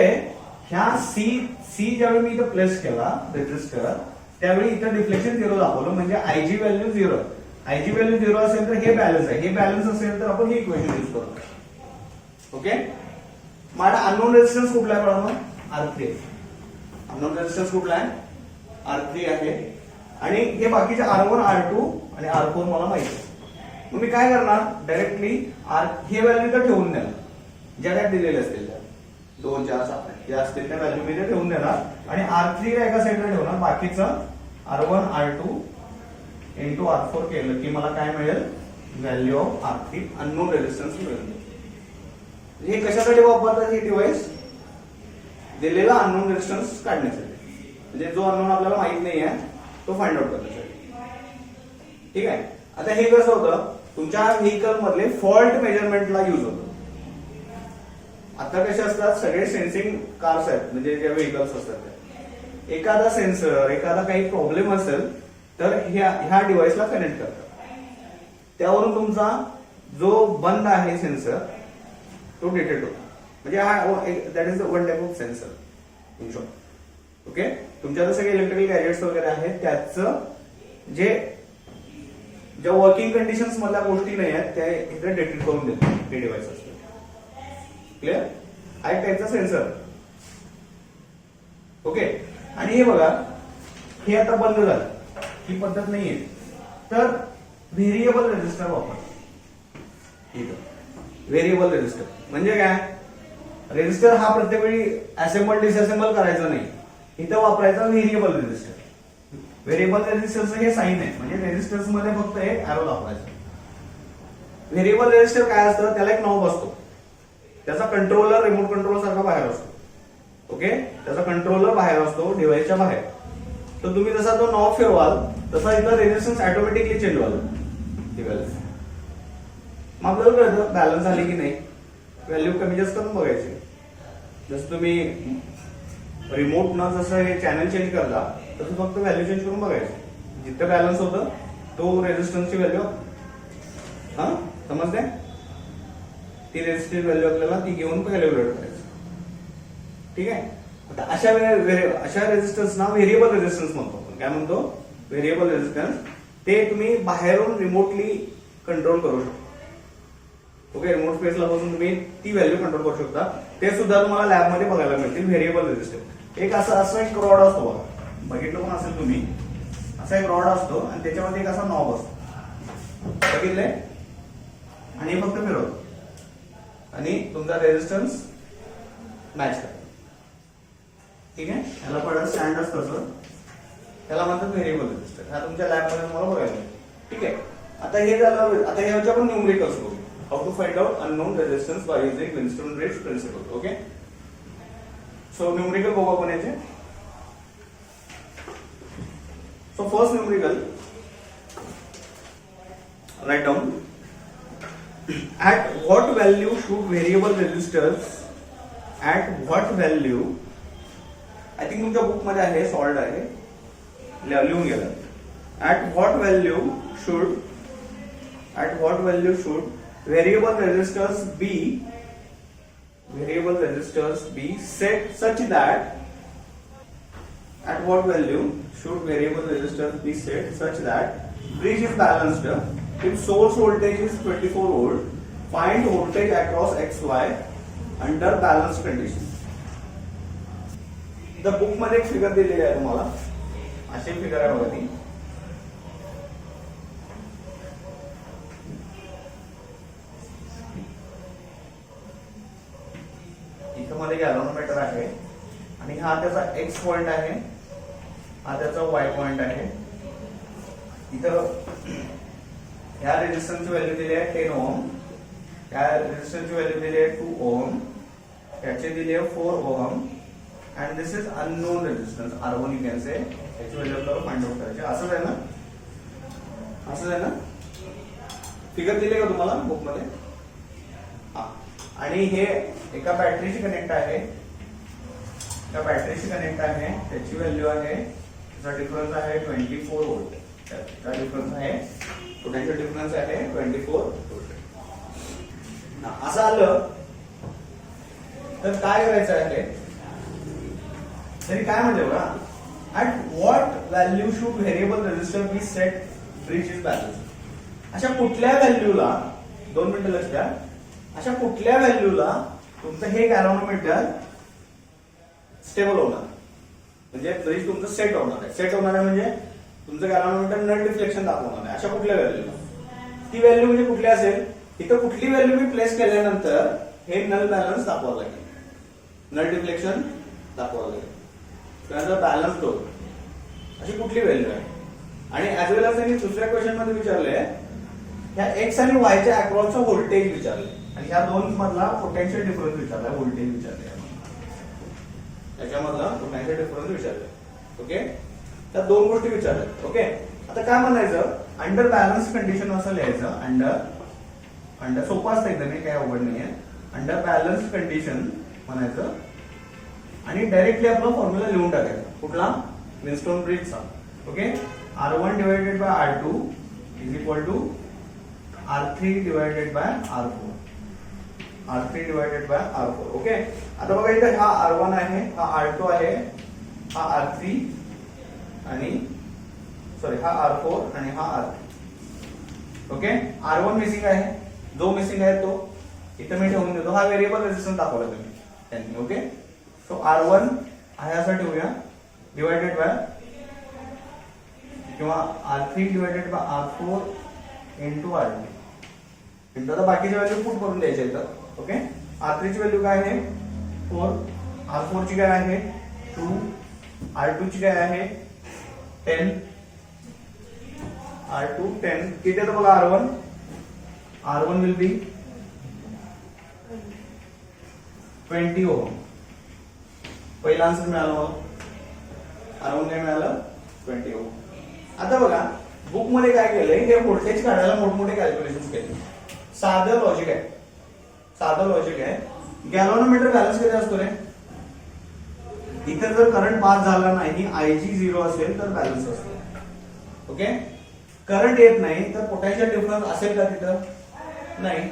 Speaker 1: ह्या सी ज्यावेळी मी इथं प्लेस केला रेजिस्टर, त्यावेळी इथं डिफ्लेक्शन 0 दाखवलं. म्हणजे आयजी व्हॅल्यू 0. आयजी व्हॅल्यू 0 असेल तर हे बॅलन्स आहे. हे बॅलन्स असेल तर आपण हे इक्वेशन यूज करू. ओके, माझा अननोन रेजिस्टन्स कुठला आहे बघा, R3. अननोन रेजिस्टन्स कुठला आहे, R3 आहे. आणि हे बाकीचे R1 R2 आणि R4 मला माहिती आहे. मग मी काय करणार, डायरेक्टली हे व्हॅल्यू तर ठेवून देणार, ज्या काय दिलेल्या असतील त्या 2 4 7 ज्या असतील त्या व्हॅल्यू मी ठेवून देणार. आणि R3 ला एका साईडला ठेवणार, बाकीचं R1 R2 इंटू R4 केलं की मला काय मिळेल, value of R3 unknown resistance मिळेल. हे कशासाठी वापरतात हे डिव्हाइस, दिलेला अननोन रेजिस्टन्स काढण्यासाठी. म्हणजे जो अननोन आपल्याला माहित नाही आहे तो फाइंड आउट करण्यासाठी. ठीक आहे. आता हे कसं होतं, तुमच्या व्हेकल मधले फॉल्ट मेजरमेंटला युज होतं. आता कसे असतात, सगळे सेन्सिंग कार्स आहेत, म्हणजे जे व्हेकल्स असतात त्या. एखादा सेन्सर, एखादा काही प्रॉब्लेम असेल तर ह्या डिव्हाइसला कनेक्ट करतात. त्यावरून तुमचा जो बंद आहे सेन्सर तो डिटेक्ट होतो. म्हणजे हा that is one type of sensor in short. Okay, तुमच्या सगळे इलेक्ट्रिकल गॅजेट्स वगैरे आहेत त्याचं ज्या वर्किंग कंडिशन्स मधल्या गोष्टी नाही आहेत त्या इथे डिटेक्ट करून देतो हे डिव्हाइस असतं. क्लिअर, हा एक टाईपचा सेन्सर. ओके, आणि हे बघा, हे आता बंद झालं, ही पद्धत नाहीये, तर व्हेरिएबल रेजिस्टर वापर. व्हेरिएबल रेजिस्टर म्हणजे काय, रेजिस्टर हा प्रत्येक वेळी असेंबल डिसअसेंबल करायचा नाही, इथं वापरायचा व्हेरिएबल रेजिस्टर. व्हेरिएबल रेजिस्टरचं हे साइन आहे, म्हणजे रेजिस्टर्स मध्ये फक्त एक एरो दाखवायचा. व्हेरिएबल रेजिस्टर काय असतं, त्याला एक नॉब असतो, त्याचा कंट्रोलर रिमोट कंट्रोलर सारखा बाहेर असतो. ओके, त्याचा कंट्रोलर बाहेर असतो डिव्हाइसच्या बाहेर. तर तुम्ही जसा तो नॉब फिरवाल तसा इथं रेजिस्टन्स ऑटोमॅटिकली चेंज व्हाल डिव्हाइस. मग आपल्याला कळतं बॅलन्स झाली की नाही, व्हॅल्यू कमी जास्त करून बघायची. जसं तुम्ही रिमोट न जसं हे चॅनल चेंज करता तसं फक्त व्हॅल्यू चेंज करून बघायची. जिथं बॅलन्स होतं तो रेजिस्टन्सची व्हॅल्यू, हा समजते, ती रेजिस्टन्स व्हॅल्यू आपल्याला ती घेऊन कॅल्क्युलेट करायचं. ठीक आहे. आता अशा रेजिस्टन्सना व्हेरिएबल रेजिस्टन्स म्हणतो आपण. काय म्हणतो, व्हेरिएबल रेजिस्टन्स. ते तुम्ही बाहेरून रिमोटली कंट्रोल करू शकता. ओके, रिमोट स्पेसला बसून तुम्ही ती व्हॅल्यू कंट्रोल करू शकता. ते सुद्धा तुम्हाला लॅबमध्ये बघायला मिळतील. व्हेरिएबल रेजिस्टन्स एक असं एक रॉड असतो बघा, बघितलं पण असेल तुम्ही, असा एक रॉड असतो आणि त्याच्यामध्ये एक असा नॉब असतो, बघितलंय, आणि फक्त फिरवतो आणि तुमचा रेजिस्टन्स मॅच करतो. ठीक आहे, याला पडत स्टँड असतं तसं, त्याला म्हणतात व्हेरिएबल रेजिस्टर. हा तुमच्या लॅबमध्ये तुम्हाला बघायला मिळेल. ठीक आहे. आता हे झालं, आता ह्याच्या आपण न्यूमरिकल्स बघू. How to find out unknown resistance by using Wheatstone bridge principle. Okay, so numerical बघू आपण याचे. So first numerical, write down, at what value should variable resistors, at what value, I think तुमच्या book मध्ये आहे, solved आहे, लिहून गेलं. at what value should variable resistors be set such that, at what value should variable resistors be set such that bridge is balanced if source voltage is 24 volt. Find voltage across XY under balanced condition. The book मध्ये एक figure दिलेली आहे तुम्हाला, अशी figure आहे बघा ती. इथं मध्ये गॅल्व्हनोमीटर आहे आणि हा त्याचा एक्स पॉइंट आहे, हा त्याचा वाय पॉइंट आहे. इथं ह्या रेजिस्टन्सची व्हॅल्यू दिली आहे 10 ओम, ह्या रेजिस्टन्सची व्हॅल्यू दिली आहे 2 ओम, याची दिली आहे 4 ओम. And this is unknown resistance R1 you can say. याची व्हॅल्यू आपल्याला फाइंड आउट करायची. असंच आहे ना, असंच आहे ना. फिगर दिले का तुम्हाला बुक मध्ये? हा. आणि हे एका बॅटरीची कनेक्ट आहे, त्या बॅटरीची कनेक्ट आहे, त्याची व्हॅल्यू आहे, त्याचा डिफरन्स आहे 24 व्होल्ट. त्याचा डिफरन्स आहे, पोटेन्शियल डिफरन्स आहे 24 व्होल्ट. असं आलं तर काय करायचं आहे, तरी काय म्हणजे बघा, at what value should variable resistor be set bridge is balance. अशा कुठल्या व्हॅल्यूला, 2 मिनिटं लक्ष द्या, अशा कुठल्या व्हॅल्यूला तुमचं हे गॅल्व्हनोमीटर स्टेबल होणार, म्हणजे ब्रिज तुमचं सेट होणार आहे. सेट होणार आहे म्हणजे तुमचं गॅल्व्हनोमीटर नल डिफ्लेक्शन दाखवणार आहे. अशा कुठल्या व्हॅल्यूला, ती व्हॅल्यू म्हणजे कुठली असेल, इथं कुठली व्हॅल्यू मी प्लेस केल्यानंतर हे नल बॅलन्स दाखवावं लागेल, नल डिफ्लेक्शन दाखवावं लागेल, त्यानंतर बॅलन्स होतो, अशी कुठली व्हॅल्यू आहे. आणि ऍज वेल एज त्यांनी दुसऱ्या क्वेश्चन मध्ये विचारले, ह्या एक्स आणि वायच्या अक्रॉसचा व्होल्टेज विचारले आणि ह्या दोन मधला पोटेन्शियल डिफरन्स विचारला, व्होल्टेज विचारले, याच्यामधला पोटेन्शियल डिफरन्स विचारले. ओके, त्या दोन गोष्टी विचारल्या. ओके, आता काय म्हणायचं, अंडर बॅलन्स कंडिशन असं लिहायचं. अंडर सोपं असतं एकदम, हे काय अवघड नाहीये. अंडर बॅलन्स कंडिशन म्हणायचं आणि डायरेक्टली आपला फॉर्म्युला लिहून टाकायचा. कुठला? विन्स्टोन ब्रिजचा. Okay, R1 divided by R2 is equal to R3 divided by R4. R3 divided by R4. Okay, आता बघा इथे हा R1 आहे, हा R2 आहे, हा R3 आणि सॉरी हा R4 आणि हा R3. ओके, R1 मिसिंग आहे, जो मिसिंग आहे तो इथे मी ठेवून देतो. हा व्हेरिएबल रेजिस्टन्स दाखवला तुम्ही त्यांनी. ओके, सो R1 आहे असं ठेवूया, डिवायडेड बाय किंवा R3 divided by R4 into R2 into, आता बाकीची व्हॅल्यू पुट करून द्यायच्या इथं. ओके, R3 ची व्हॅल्यू काय आहे 4, R4 ची काय आहे 2, R2 ची काय आहे 10, R2 10. किती येतं बघा R1 विल बी 20 ओम. पहिला आन्सर मिळाला मला, R1 काय मिळालं 20 ओम. आता बघा बुक मध्ये काय केलंय, हे व्होल्टेज काढायला मोठमोठे कॅल्क्युलेशन केले. साधं लॉजिक आहे, साधं लॉजिक आहे. गॅल्व्हनोमीटर बॅलन्स किती असतो रे, इथे जर करंट पास झाला नाही, IG 0 असेल तर बॅलन्स असतो. ओके, करंट येत नाही तर पोटेन्शियल डिफरन्स असेल का तिथं? नाही.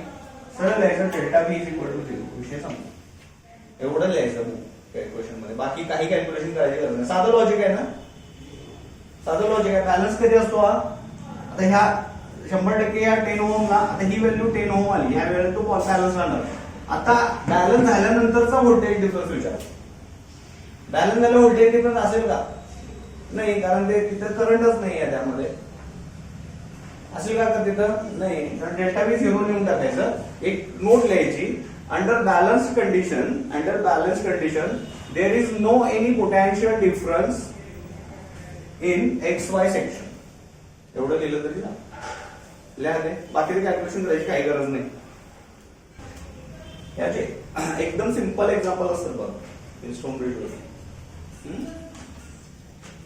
Speaker 1: सरळ लिहायचं delta V is equal to 0, विषय सांगतो. एवढं लिहायचं कॅल्क्युलेशन मध्ये, बाकी काही कॅल्क्युलेशन करायची गरज नाही. साधं लॉजिक आहे ना, साधं लॉजिक आहे. बॅलन्स कधी असतो हा, आता ह्या 100% या 10 ओमला, आता ही व्हॅल्यू 10 ओम आली, ह्या वेळेला तो बॅलन्स राहणार. आता बॅलन्स झाल्यानंतरचा व्होल्टेज डिफरन्स विचार, बॅलन्स झालं व्होल्टेज डिफरन्स असेल का? नाही, कारण ते तिथं करंटच नाही आहे त्यामध्ये. असेल का तिथं? नाही. तर डेल्टा V 0 लिहून टाकायचं. एक नोट लिहायची, under balance condition there is no any potential difference in XY section. एवढं लिहिलं तरी ना, लिहा ते. बाकी कॅल्क्युलेशन करायची काही गरज नाही. याचे एकदम सिंपल एक्झाम्पल असतात बघ, विन्स्टोन ब्रिज वर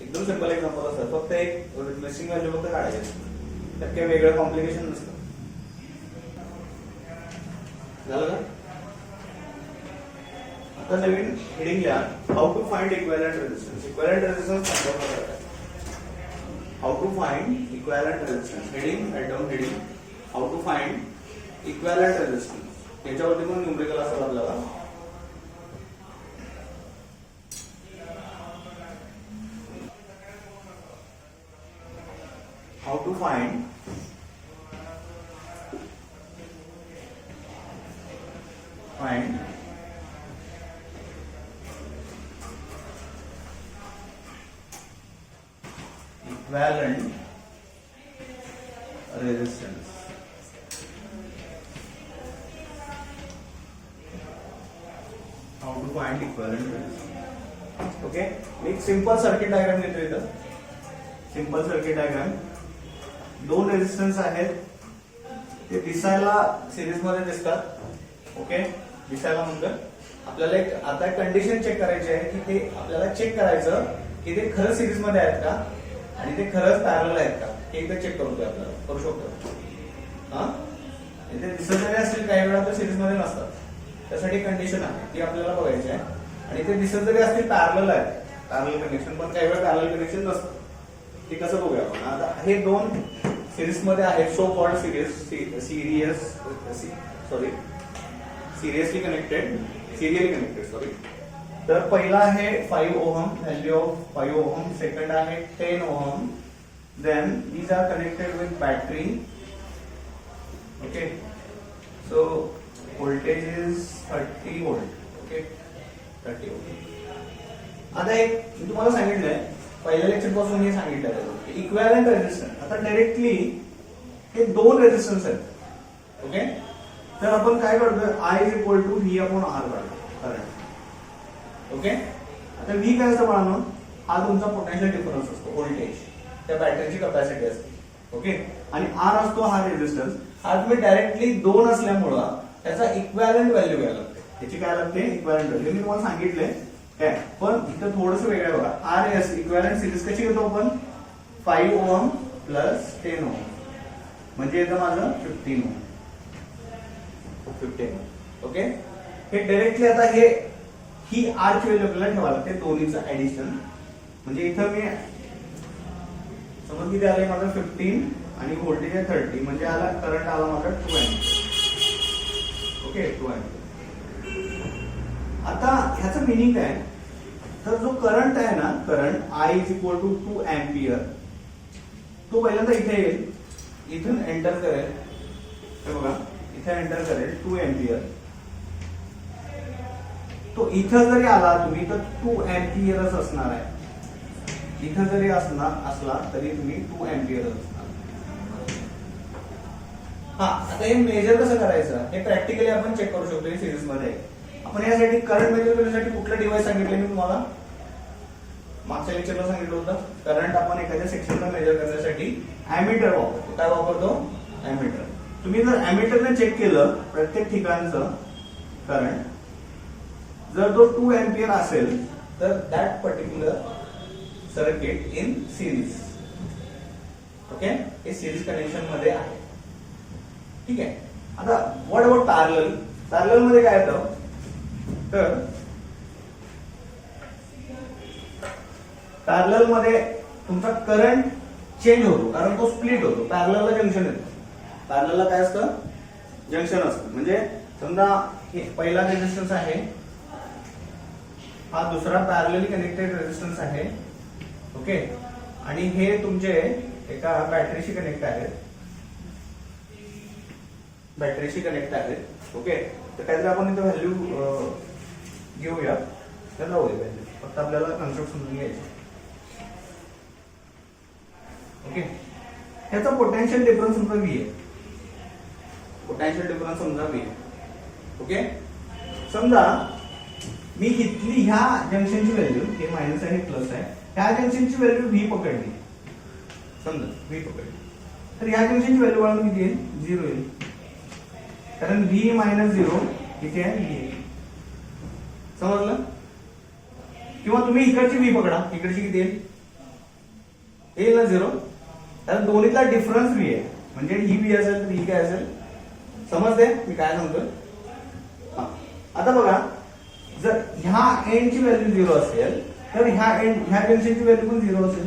Speaker 1: एकदम सिंपल एक्झाम्पल असतात. फक्त एक मिसिंग व्हॅल्यू फक्त काढायची, त्यात काही वेगळं कॉम्प्लिकेशन नसतं. झालं का? आता नवीन हेडिंग लिहा, how to find equivalent resistance. Equivalent resistance how to find equivalent resistance. Heading, write down heading, how to find equivalent resistance. याच्यावरती पण न्यूमरिकल असेल आपल्याला. How to find equivalent resistance. How to find equivalent resistance? Okay, एक simple circuit diagram घेतो इथं. Simple circuit diagram, दोन resistance आहेत, ते दिसायला सिरीज मध्ये दिसतात. ओके, दिसायला म्हणतात. आपल्याला एक आता कंडिशन चेक करायची आहे की ते आपल्याला चेक करायचं की ते खरंच सिरीज मध्ये आहेत का आणि ते खरंच पॅरलल आहेत का, हे एकदा चेक करतोय. आपल्याला करू शकतो. हा, ते दिसत जरी असतील काही वेळा तर सिरीज मध्ये नसतात. त्यासाठी कंडिशन आहे ती आपल्याला बघायची आहे. आणि ते दिसत जरी असतील पॅरलल आहेत, पॅरलल कनेक्शन, पण काही वेळा पॅरलल कनेक्शन नसतं. ते कसं बघूया आपण. आता हे दोन सिरीज मध्ये आहेत, so called seriously connected, serially connected sorry. तर पहिला आहे 5 ohm, value of 5 ohm. Second आहे 10 ohm. Then these are connected with battery. Okay, so voltage is 30 volt. Okay, 30 volt. आता एक मी तुम्हाला सांगितलंय पहिल्या लेक्चर पासून हे सांगितलं इक्विव्हॅलेंट रेजिस्टन्स. आता डायरेक्टली हे दोन रेजिस्टन्स आहेत. ओके, तर आपण काय करतोय, I is equal to V upon R काढतो करंट. ओके, आता V काय असतं बाळांनो, हा तुमचा पोटेन्शियल डिफरन्स असतो, व्होल्टेज, त्या बॅटरीची कॅपॅसिटी असते. ओके, आणि R असतो हा रेजिस्टन्स. हा तुम्ही डायरेक्टली दोन असल्यामुळं त्याचा इक्विव्हॅलेंट व्हॅल्यू घ्यायला लागते. त्याची काय लागते, इक्विव्हॅलेंट व्हॅल्यू. मी तुम्हाला सांगितलंय काय, पण इथं थोडंसं वेगळं आहे बघा. RS इक्विव्हॅलेंट सिरीज कशी घेतो आपण, 5 ओहम प्लस 10 ओहम म्हणजे येतं माझं 15 ओहम. 15. ओके, हे डायरेक्टली आता ही R ची व्हॅल्यू आपल्याला ठेवायला लागते, दोन्हीचं ऍडिशन. म्हणजे इथं मी समज किती आलंय माझं 15 आणि व्होल्टेज आहे 30, म्हणजे आला करंट आला माझा 2 अँपिअर. Okay, 2 ampere. आता ह्याचं मिनिंग काय, तर जो करंट आहे ना, current I is equal to 2 ampere, तो पहिल्यांदा इथे येईल, इथून एंटर करेल. हे बघा, इथे एंटर करेल 2 अँपिअर. तो इथं जरी आला तुम्ही तर 2 अँपिअरच असणार आहे. इथं जरी असला तरी तुम्ही 2 अँपिअरच असणार. हा, आता हे मेजर कसं करायचं हे प्रॅक्टिकली आपण चेक करू शकतो सिरीज मध्ये. आपण यासाठी करंट मेजर करण्यासाठी कुठलं डिव्हाइस सांगितलं मी तुम्हाला मागच्या लेक्चरला सांगितलं होतं. करंट आपण एखाद्या सेक्शनला मेजर करण्यासाठी अॅमीटर वापरतो. काय वापरतो, अॅमीटर. तुम्ही जर अॅमीटरने चेक केलं प्रत्येक ठिकाणचं करंट, जर तो 2 अँपिअर असेल तर that particular circuit in series. Okay, हे सिरीज कनेक्शन मध्ये आहे. ठीक आहे. आता व्हॉट अबाउट पॅरलल. पॅरलल मध्ये काय येतं, तर पॅरलल मध्ये तुमचा करंट चेंज होतो कारण तो स्प्लिट होतो. पॅरललला जंक्शन येतं. पॅरललला काय असतं, जंक्शन असतं. म्हणजे समजा हे पहिला रेजिस्टन्स आहे, हा दुसरा पॅरलली कनेक्टेड रेजिस्टन्स आहे. ओके, आणि हे तुमचे एका बॅटरीशी कनेक्ट आहेत, बॅटरीशी कनेक्ट आहेत. ओके, तर काहीतरी आपण इथे व्हॅल्यू घेऊया, तर राहू दे व्हॅल्यू, फक्त आपल्याला कन्सेप्ट समजून घ्यायचं. ओके, ह्याचा पोटेन्शियल डिफरन्स समजा V आहे. पोटेन्शियल डिफरन्स समजा V आहे. ओके, समजा मी घेतली ह्या जंक्शनची व्हॅल्यू, हे मायनस आहे प्लस आहे, ह्या जंक्शनची व्हॅल्यू V पकडली, समजा V पकडली, तर ह्या जंक्शनची व्हॅल्यू वाढून किती येईल, 0 येईल. कारण V मायनस 0 इथे आहे, V आहे. समजलं. किंवा तुम्ही इकडची V पकडा, इकडची किती येईल, येईल ना 0. कारण दोन्हीतला डिफरन्स V आहे, म्हणजे ही V असेल तर ही काय असेल. समजते मी काय सांगतोय. आता बघा, जर ह्या एंडची व्हॅल्यू 0 असेल तर ह्या जंक्शनची व्हॅल्यू पण 0 असेल.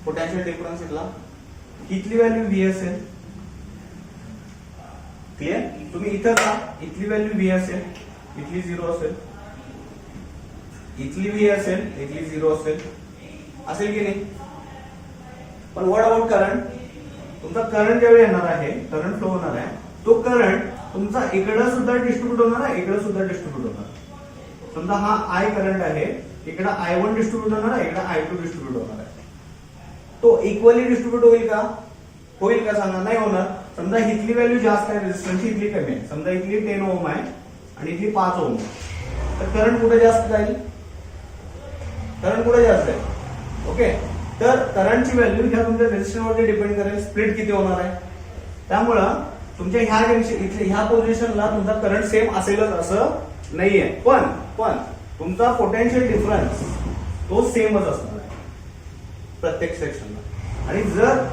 Speaker 1: पोटेन्शियल डिफरन्स इथला, इथली व्हॅल्यू V असेल. क्लिअर. तुम्ही इथं जा, इथली व्हॅल्यू V असेल, इथली 0 असेल, इथली V असेल, इथली 0 असेल, असेल की नाही. पण व्हॉट अबाउट करंट, तुमचा करंट ज्यावेळी येणार आहे, करंट फ्लो होणार आहे, तो करंट तुमचा इकडे सुद्धा डिस्ट्रीब्यूट होणार आहे, इकडे सुद्धा डिस्ट्रीब्यूट होणार. समजा हा आय करंट आहे, इकडे I1 डिस्ट्रीब्यूट होणार आहे, इकडे I2 डिस्ट्रीब्यूट होणार आहे. तो इक्वली डिस्ट्रीब्यूट होईल का? होईल का सांगा? नाही होणार. समजा इथली व्हॅल्यू जास्त आहे, रेजिस्टन्सची इथली कमी आहे. समजा इथली 10 ओम आहे आणि इथली 5 ओम आहे, तर करंट कुठे जास्त जाईल? करंट कुठे जास्त आहे? ओके, तर करंटची व्हॅल्यू ह्या तुमच्या रेजिस्टन्सवरती डिपेंड करेल, स्प्लिट किती होणार आहे. त्यामुळं तुमच्या ह्या पोझिशनला तुमचा करंट सेम असेलच असं नाहीये, पण तुमचा पोटेन्शियल डिफरन्स तो सेमच असणार आहे प्रत्येक सेक्शनला. आणि जर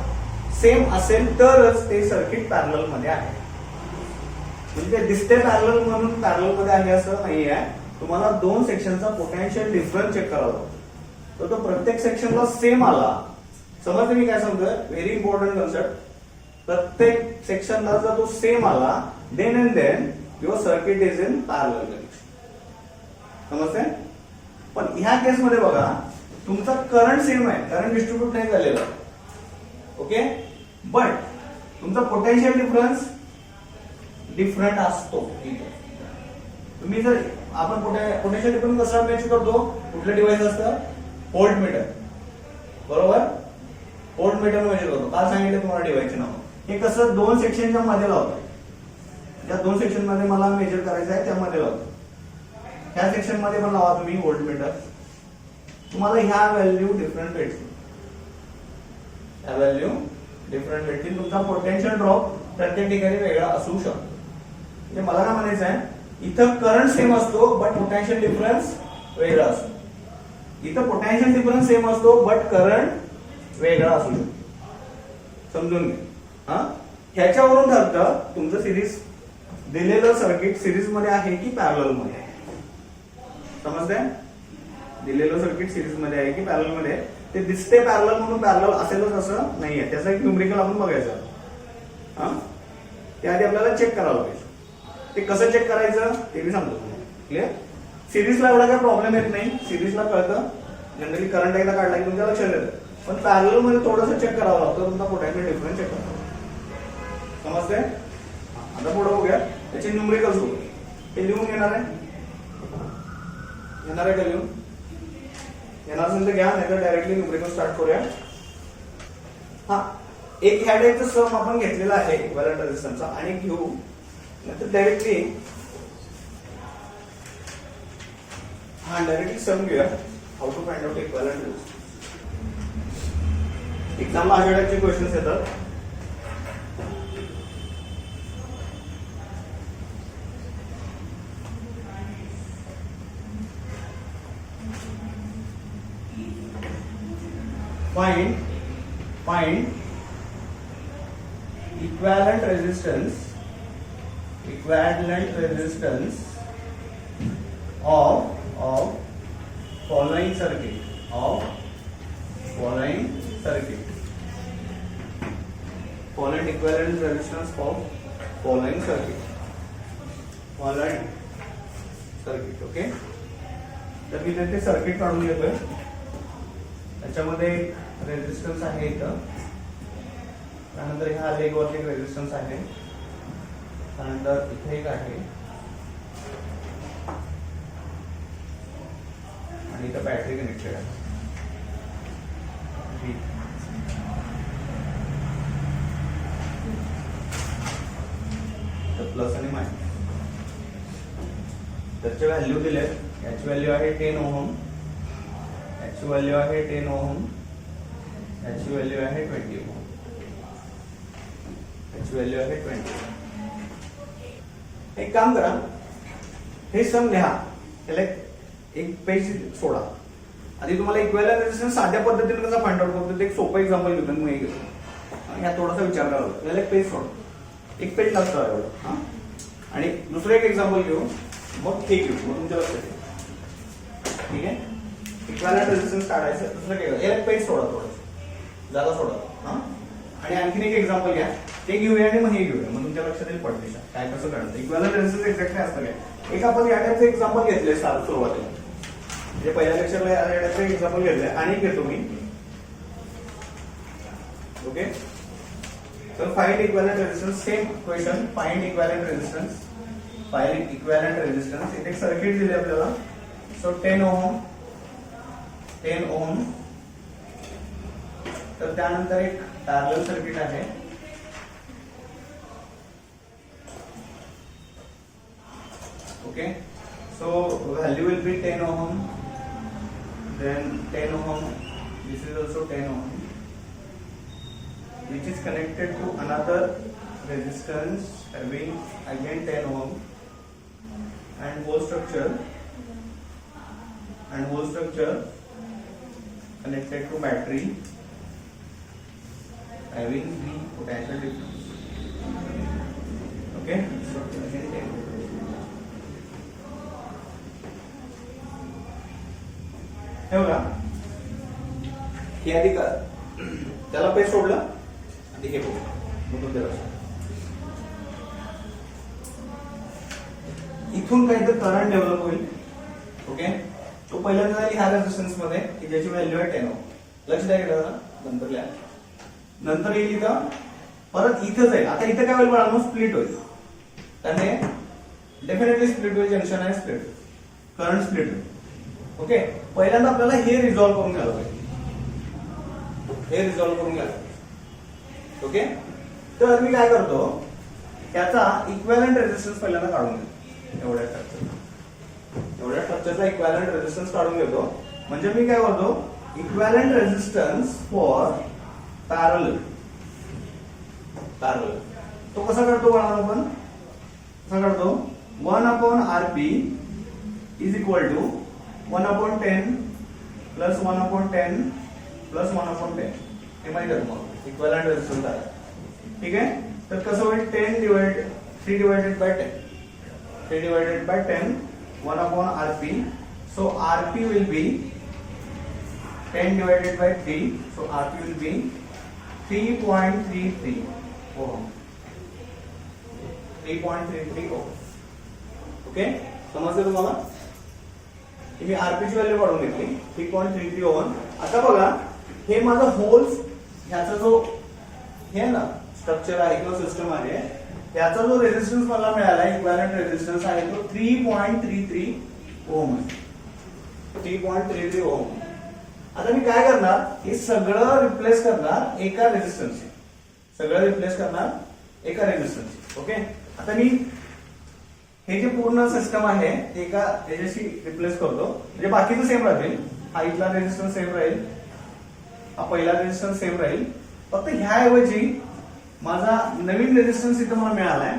Speaker 1: सेम असेल तरच ते सर्किट पॅरलल मध्ये आहे. म्हणजे दिसते पॅरलल म्हणून पॅरलल मध्ये आहे असं नाही आहे. तुम्हाला दोन सेक्शनचा पोटेन्शियल डिफरन्स चेक करावा लागतो. तर तो प्रत्येक सेक्शनला सेम आला, समजते मी काय सांगतोय? Very important concept. प्रत्येक सेक्शनला जर तो सेम आला, then and then your circuit is in parallel connection. समजते? पण ह्या केस मध्ये बघा, तुमचा करंट सेम आहे, करंट डिस्ट्रीब्यूट नाही झालेला. ओके, बट तुमचा पोटेन्शियल डिफरन्स डिफरंट असतो. तुम्ही जर आपण पोटेन्शियल डिफरन्स कसा मेजर करतो? कुठलं डिव्हाइस असतं? व्होल्टमीटर, बरोबर? व्होल्टमीटर मेजर करतो. काल सांगितलं तुम्हाला डिव्हाइसचे नाव. हे कसं दोन सेक्शनच्या मध्ये लावतो. ज्या दोन सेक्शन मध्ये मला मेजर करायचं आहे त्यामध्ये लावतो. ह्या सेक्शन मध्ये पण लावा तुम्ही व्होल्टमीटर, तुम्हाला ह्या व्हॅल्यू डिफरंट भेटतील. ह्या व्हॅल्यू डिफरंट भेटतील. तुमचा पोटेन्शियल ड्रॉप प्रत्येक ठिकाणी वेगळा असू शकतो. म्हणजे मला काय म्हणायचं आहे, इथं करंट सेम असतो बट पोटेन्शियल डिफरन्स वेगळा असतो. इथं पोटेन्शियल डिफरन्स सेम असतो बट करंट वेगळा असू शकतो. समजून घ्या. ह्याच्यावरून ठरतं तुमचं सिरीज दिलेलं सर्किट सिरीज मध्ये आहे की पॅरलल मध्ये आहे. समजतंय? दिलेलं सर्किट सिरीज मध्ये आहे की पॅरलल मध्ये. ते दिसते पॅरलल म्हणून पॅरलल असेलच असं नाहीये. त्याचा एक न्यूमरिकल आपण बघायचं. त्याआधी आपल्याला चेक करावं लागेल. ते कसं चेक करायचं ते मी सांगतो तुम्हाला. क्लिअर? सिरीजला एवढा काही प्रॉब्लेम येत नाही. सिरीजला कळतं, जनरली करंट एकदा काढला की तुमच्या लक्षात येतं. पण पॅरलल मध्ये थोडंसं चेक करावं लागतं. तुमचा पोटेन्शियल डिफरन्स चेक करावा. समजते? आता पुढे बघूया त्याचे न्यूमरिकल्स बघू. हे लिहून घेणार आहे का लिहून? येणार असेल तर घ्या, नाही तर डायरेक्टली न्यूमरिकल स्टार्ट करूया. एक ह्या टाईपचा सम आपण घेतलेला आहे इक्विव्हॅलेंट रेझिस्टन्सचा, आणि घेऊ नंतर डायरेक्टली सम घेऊया. How to find out equivalent resistance. एक्झामला अशा टाईपचे क्वेश्चन्स येतात. Find equivalent resistance of following circuit. Find equivalent resistance of following circuit. Okay, तर मी ते सर्किट काढून घेतोय. त्याच्यामध्ये रेजिस्टन्स आहे इथं, त्यानंतर ह्या लेगवरती एक रेजिस्टन्स आहे, त्यानंतर इथे एक आहे, आणि इथं बॅटरी कनेक्टेड आहे. प्लस आणि मायनस त्याचे व्हॅल्यू दिले. याची व्हॅल्यू आहे 10 ओहम, याची व्हॅल्यू आहे 10 ओहम, याची व्हॅल्यू आहे 20 ओहम, याची व्हॅल्यू आहे 20 ओहम. एक काम करा, हे सम लिहा, त्याला एक पेज सोडा. आधी तुम्हाला इक्विव्हॅलेंट रेझिस्टन्स साध्या पद्धतीने कसा फाइंड आउट करतो ते एक सोपं एक्झाम्पल घेतो. मी घेतो, ह्या थोडासा विचार करावा. त्याला एक पेज सोडा, एक पेज लागतं एवढं. आणि दुसरं एक एक्झाम्पल घेऊ, मग ठीक घेऊ, मग तुमच्या लक्षात येईल. ठीक आहे, इक्विव्हॅलेंट रेझिस्टन्स काढायचं. दुसरं काय करा, एक पेज सोडा, थोडं जागा सोडा. आणि आणखीन एक एक्झाम्पल घ्या, ते घेऊया आणि मग हे घेऊया, मग तुमच्या लक्षात येईल पडदेशा काय कसं काढायचं. इक्विव्हॅलेंट रेझिस्टन्स एक्झॅक्टली असतं काय. एक आपण या टाईपचं एक्झाम्पल घेतलंय सुरुवातीला, म्हणजे पहिल्या लेक्चरला या टाईपचं एक्झाम्पल घेतलंय. आणि घेतो मी. ओके, तर find equivalent resistance, same question, find equivalent resistance, find equivalent resistance. इथे सर्किट दिले आपल्याला. So 10 ohm, 10 ohm. तर त्यानंतर एक पॅरलल सर्किट आहे. Okay, so value will be 10 ohm, then 10 ohm, this is also 10 ohm, which is connected to another resistance having again 10 ohm, and whole structure connected to battery having the potential difference. Okay, so again 10 ohm. हे बघा, हे आधी त्याला पे सोडलं आणि हे बघू, इथून काहीतरी करंट डेव्हलप होईल. ओके, तो पहिल्यांदा झाली ह्या रेझिस्टन्स मध्ये की ज्याची व्हॅल्यू आहे 10 ओम. लक्ष द्या गेलं नंतर लिहा. नंतर येईल इथं, परत इथं जाईल. आता इथं काय होईल बाळांनो, स्प्लिट होईल. त्याने डेफिनेटली स्प्लिट होईल, जंक्शन आहे स्प्लिट, करंट स्प्लिट होईल. ओके, पहिल्यांदा आपल्याला हे रिझॉल्व्ह करून घ्यायला पाहिजे, हे रिझॉल्व्ह करून घ्यायला पाहिजे. ओके, तर मी काय करतो, त्याचा इक्विव्हॅलंट रेझिस्टन्स पहिल्यांदा काढून घेतो. एवढ्या स्ट्रक्चरचा इक्विव्हॅलंट रेझिस्टन्स काढून घेतो. म्हणजे मी काय करतो, इक्विव्हॅलंट रेझिस्टन्स फॉर पॅरलल, तो कसा काढतो बघा आपण, कसा काढतो, 1/RP is equal to 1/10 plus 1/10 plus 1/10. हे माहिती आहे तुम्हाला इक्विव्हॅलंट रेझिस्टन्स आहे. ठीक आहे, तर कसं होईल, 3 divided by 10 1/RP. So RP will be 10 divided by 3. So RP will be 3.33 ohm, 3.33 ohm. Okay, समजलं तुम्हाला. मी आरपीची व्हॅल्यू काढून घेतली 3.33 ओम. आता बघा, हे माझं होल्स, ह्याचा जो हे ना स्ट्रक्चर आहे किंवा सिस्टम आहे, ह्याचा जो रेझिस्टन्स मला मिळाला, इक्विव्हॅलंट रेझिस्टन्स आहे तो 3.33 ओम आहे. 3.33 ओम. आता मी काय करणार, हे सगळं रिप्लेस करणार एका रेझिस्टन्स, सगळं रिप्लेस करणार एका रेझिस्टन्स. ओके, आता मी हे जे पूर्ण सिस्टम आहे ते एका याच्याशी रिप्लेस करतो, म्हणजे बाकीचं सेम राहील. हा इथला रेझिस्टन्स सेम राहील, हा पहिला रेझिस्टन्स सेम राहील. फक्त ह्याऐवजी माझा नवीन रेझिस्टन्स इथं मला मिळालाय,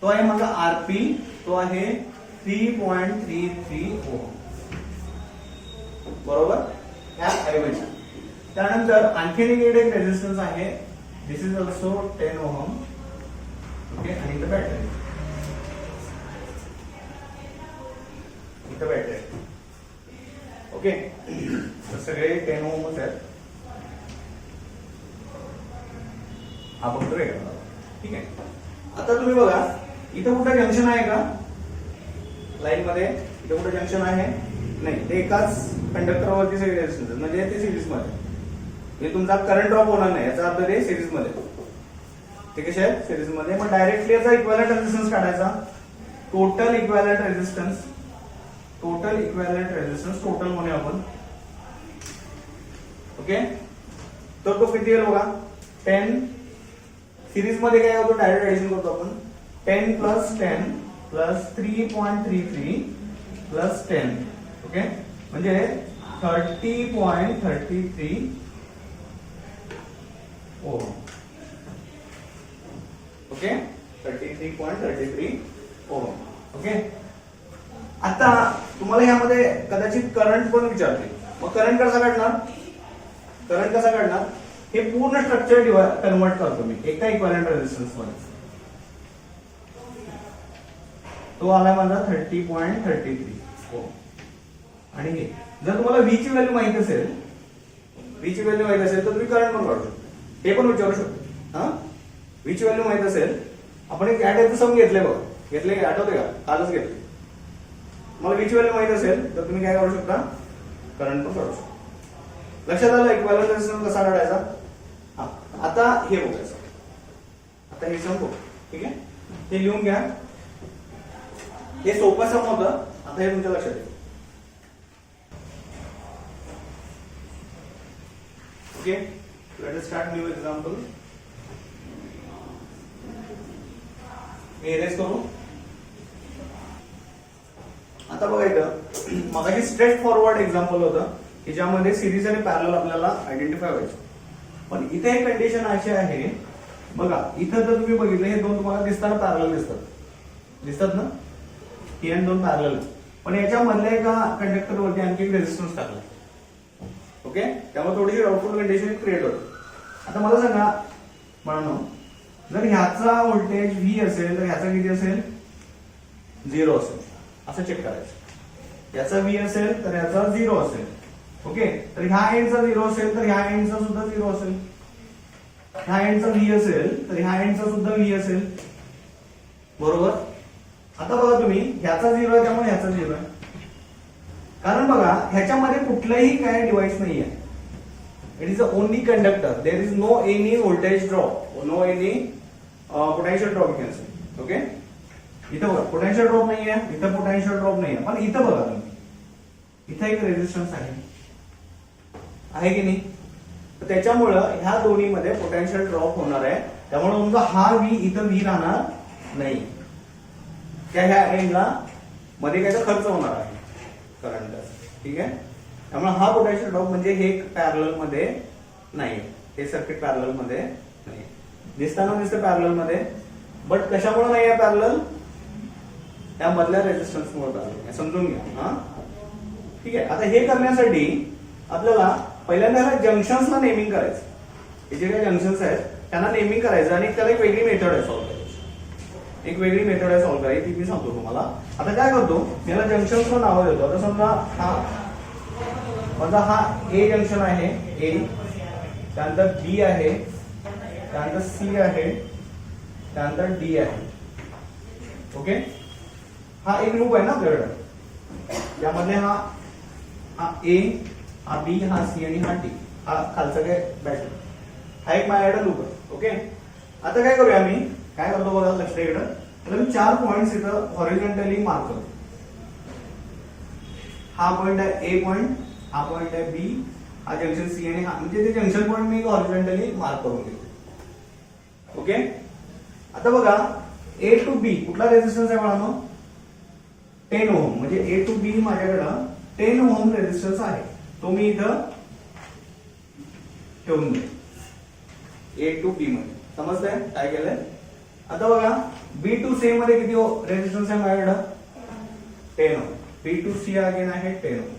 Speaker 1: तो आहे माझा आरपी, तो आहे 3.33 ओम. बरोबर, ह्याऐवजी. त्यानंतर आणखी एक रेझिस्टन्स आहे, दिस इज ऑल्सो 10 ओम. ओके, आणि इथं बॅटरी, बॅटरी. ओके, सगळे 10 ओमच आहेत. हा फक्त वेगळा. ठीक आहे, आता तुम्ही बघा, इथं कुठं जंक्शन आहे का लाईन मध्ये, इथं कुठं जंक्शन आहे नाही, ते एकाच कंडक्टरवरती सगळे रेझिस्टन्स, म्हणजे ते सिरीज मध्ये, म्हणजे तुमचा करंट ड्रॉप होणार नाही, याचा अर्थ ते सिरीज मध्ये. ते कसे आहे, सिरीज मध्ये. मग डायरेक्टली याचा इक्विव्हॅलंट रेझिस्टन्स काढायचा, टोटल इक्विव्हॅलंट रेझिस्टन्स, टोटल म्हणूया आपण. ओके, तर तो किती येईल बघा, 10. सिरीज मध्ये काय होतो, डायरेक्ट ऍडिशन करतो आपण. 10 प्लस 10 प्लस 3.33 प्लस 10. ओके, म्हणजे 30.33 ओम. ओके, 33.33 ओम. ओके, आता तुम्हाला यामध्ये कदाचित करंट पण विचारते. मग करंट कसा काढणार, हे पूर्ण स्ट्रक्चर कन्वर्ट करतो मी एका इक्विव्हॅलंट रेझिस्टन्स मध्ये. तो आला माझा 30.33 ओम. आणि हे जर तुम्हाला व्ही ची व्हॅल्यू माहित असेल, तर तुम्ही करंट पण काढू शकता, ते पण विचारू शकता. हा, व्ही ची व्हॅल्यू माहित असेल, आपण एक ऍड सम घेतले बघा, घेतले का, आठवते का, कालच घेतले. मला व्ही ची व्हॅल्यू माहित असेल तर तुम्ही काय करू शकता, करंट पण काढू शकता. लक्षात आलं इक्विव्हॅलंट रेझिस्टन्स कसा काढायचा. आता हे बघायचं, आता हे सम बघू. ठीक आहे, हे लिहून घ्या. हे सोपं सम होतं. आता हे तुमच्या लक्षात येईल. Okay, let us start new example. मी एरेज करू. आता बघा इथं मगाशी स्ट्रेट फॉरवर्ड एक्झाम्पल होतं की ज्यामध्ये सिरीज आणि पॅरलल आपल्याला आयडेंटिफाय व्हायचे. पण इथे एक कंडिशन अशी आहे बघा, इथं जर तुम्ही बघितलं हे दोन तुम्हाला दिसताना पॅरलल दिसतात ना, ही आणि दोन पॅरलल. पण याच्या मधल्या एका कंडक्टर वरती आणखी एक रेझिस्टन्स टाकला. ओके, त्यामुळे थोडीशी डाऊटफुल कंडिशन क्रिएट होते. आता मला सांगा म्हणून जर ह्याचा व्होल्टेज व्ही असेल तर ह्याचा किती असेल, 0 असेल. असं चेक करायचं. याचा व्ही असेल तर याचा 0 असेल. ओके, तर ह्या एंडचा 0 असेल तर ह्या एंडचा सुद्धा 0 असेल. ह्या एंडचा व्ही असेल तर ह्या एंडचा सुद्धा व्ही असेल. बरोबर. आता बघा तुम्ही, ह्याचा 0 आहे त्यामुळे ह्याचा 0 आहे. कारण बघा ह्याच्यामध्ये कुठलंही काय डिव्हाइस नाहीये. It is a only conductor. There is no any voltage drop, no any potential drop can say. Okay, इथं बघा पोटेन्शियल ड्रॉप नाहीये, इथं पोटेन्शियल ड्रॉप नाहीये. पण इथं बघा तुम्ही, इथं एक रेझिस्टन्स आहे की नाही. तर त्याच्यामुळं ह्या दोन्हीमध्ये पोटेन्शियल ड्रॉप होणार आहे. त्यामुळे तुमचा हा व्ही इथं व्ही राहणार नाही. त्या ह्या एंडला मध्ये काहीचा खर्च होणार आहे करंट. ठीक आहे, त्यामुळे हा पोटेन्शियल ड्रॉप म्हणजे हे पॅरलल मध्ये नाही, हे सर्किट पॅरलल मध्ये नाही. दिसताना दिसतं पॅरलल मध्ये, बट कशामुळे नाही आहे पॅरलल, त्या मधल्या रेझिस्टन्स मुळे पॅरलल. समजून घ्या. हा ठीक आहे. आता हे करण्यासाठी आपल्याला पहिल्यांदा जंक्शन्सला नेमिंग करायचं. हे जे काही जंक्शन्स आहेत त्यांना नेमिंग करायचं आणि त्याला एक वेगळी मेथड आहे सॉल्व्ह करायची. एक वेगळी मेथड आहे सॉल्व्ह करायची, ती मी सांगतो तुम्हाला. आता काय करतो, याला जंक्शन्सला नावं देतो. आता समजा हा ए जंक्शन आहे, ए, त्यानंतर बी आहे, त्यानंतर सी आहे, त्यानंतर डी आहे. ओके, हा एक लूप आहे ना आपल्याकडे. यामध्ये हा ए, हा बी, हा सी आणि हा डी, हा खालचा काय बॅटरी, हा एक माझ्याकडे लूप आहे. ओके, आता काय करूया, मी काय करतो बघा लक्ष इकडं. तर मी 4 पॉइंट्स इथं हॉरिझॉन्टली मार्क करतो. हा पॉइंट आहे ए पॉइंट, हा पॉइंट आहे बी, हा जंक्शन सी आणि हा, म्हणजे ते जंक्शन पॉइंट मी हॉरिझॉन्टली मार्क करून घेतो. ओके, आता बघा ए टू बी कुठला रेझिस्टन्स आहे मला, 10 ओहम. म्हणजे ए टू बी माझ्याकडं 10 ओहम रेझिस्टन्स आहे. तो मी इथं ठेवून दे ए टू बी मध्ये. समजतंय काय केलंय. आता बघा बी टू सी मध्ये किती रेझिस्टन्स आहे माझ्याकडं, 10 ohm. B to C again आहे 10 ओहम.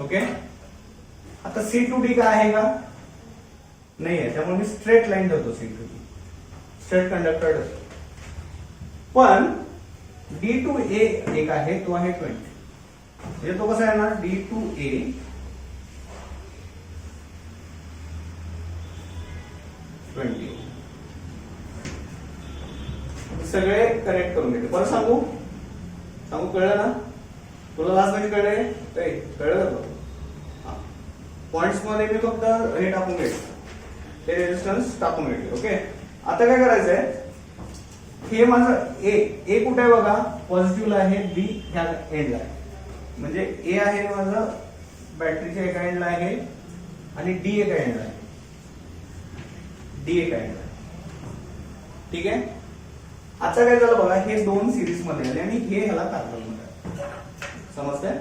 Speaker 1: ओके, आता सी टू डी काय आहे का, नाही आहे. त्यामुळे मी स्ट्रेट लाईन ठेवतो. C to D straight conductor ठेवतो. पण डी टू ए एक आहे, तो आहे 20. म्हणजे तो कसा आहे ना, डी टू ए 20. सगळे कनेक्ट करून घेते. परत सांगू कळलं ना तुला, लास्ट मध्ये कळलं का. पॉइंट्स मध्ये मी फक्त हे टाकून घेतलं, ते रेझिस्टन्स टाकून घेतले. ओके, आता काय करायचंय, हे माझं ए कुठे आहे बघा, पॉझिटिव्हला आहे, बी ह्या एंडला आहे. म्हणजे ए आहे माझं बॅटरीच्या एका एंडला आहे आणि डी एका एंडला आहे, डी एका एंडला आहे. ठीक आहे, आता काय झालं बघा, हे दोन सिरीज मध्ये आले आणि हे ह्याला पॅरलल मध्ये. समजतंय.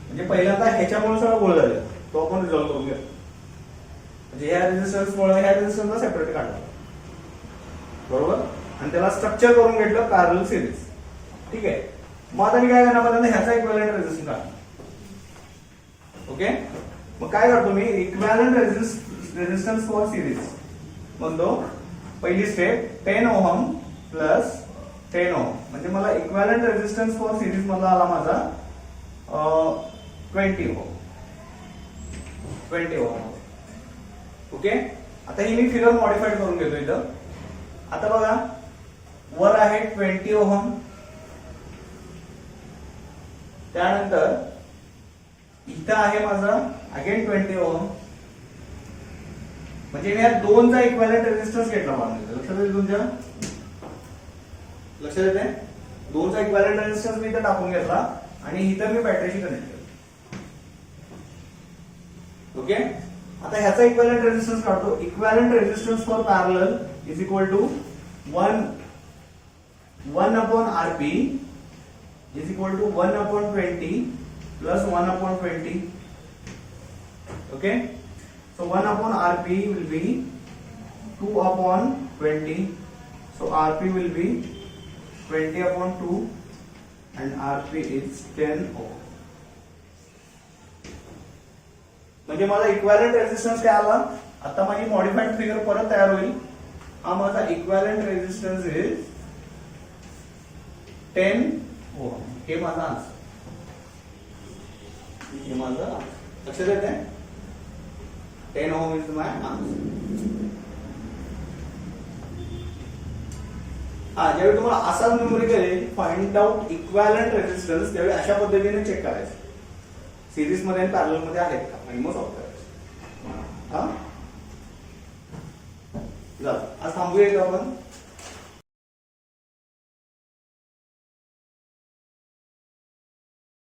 Speaker 1: म्हणजे पहिल्यांदा ह्याच्यामुळे सगळं गोळ झालं, तो आपण रिझॉल्व्ह करून घेतो. म्हणजे ह्या रेझिस्टन्स मुळे ह्या रेझिस्टन्सला सेपरेट काढला. बरोबर, आणि त्याला स्ट्रक्चर करून घेतलं पॅरलल सिरीज. ठीक आहे, मग आता मी काय करणार, मला ह्याचा इक्विव्हॅलेंट रेझिस्टन्स काढ. ओके, मग काय करतो मी, इक्विव्हॅलेंट रेझिस्टन्स फॉर सिरीज म्हणतो. पहिली स्टेप 10 ओहम प्लस 10 ओहम. म्हणजे मला इक्विव्हॅलेंट रेझिस्टन्स फॉर सिरीज मधला आला माझा 20 ओहम. 20 ओहम. ओके, आता ही मी फिगर मॉडिफाईड करून घेतो इथं. आता बघा वर आहे 20 ओहम, त्यानंतर इथं आहे माझा अगेन 20 ओहम, म्हणजे मी या दोनचा इक्विव्हॅलेंट रेझिस्टन्स घेतला मानतो. लक्षात येईल तुमच्या? लक्षात येते? दोनचा इक्विव्हॅलेंट रेझिस्टन्स मी इथे टाकून घेतला आणि इथं मी बॅटरीशी कनेक्ट केलं. ओके, आता ह्याचा इक्विव्हॅलेंट रेझिस्टन्स काढतो. Equivalent resistance for parallel is equal to 1/Rp is equal to 1/20 plus 1/20. Okay, so 1/Rp will be 2/20. So Rp will be 20/2 and Rp is 10 ohm. म्हणजे माझा इक्विव्हॅलेंट रेझिस्टन्स काय आला? आता माझी मॉडिफाईड फिगर परत तयार होईल. हा माझा इक्विव्हॅलेंट रेझिस्टन्स इज 10 ओम. हे माझा आन्सर. हे माझा लक्षात येते? 10 ओम इज माय आन्सर. हा, ज्यावेळी तुम्हाला असा numerical find out equivalent resistance त्यावेळी अशा पद्धतीने चेक करायचं. सिरीज मध्ये आणि पॅरलल मध्ये आहेत का आणि मग सॉल्व्ह करायचं. हा, आज थांबूया का आपण?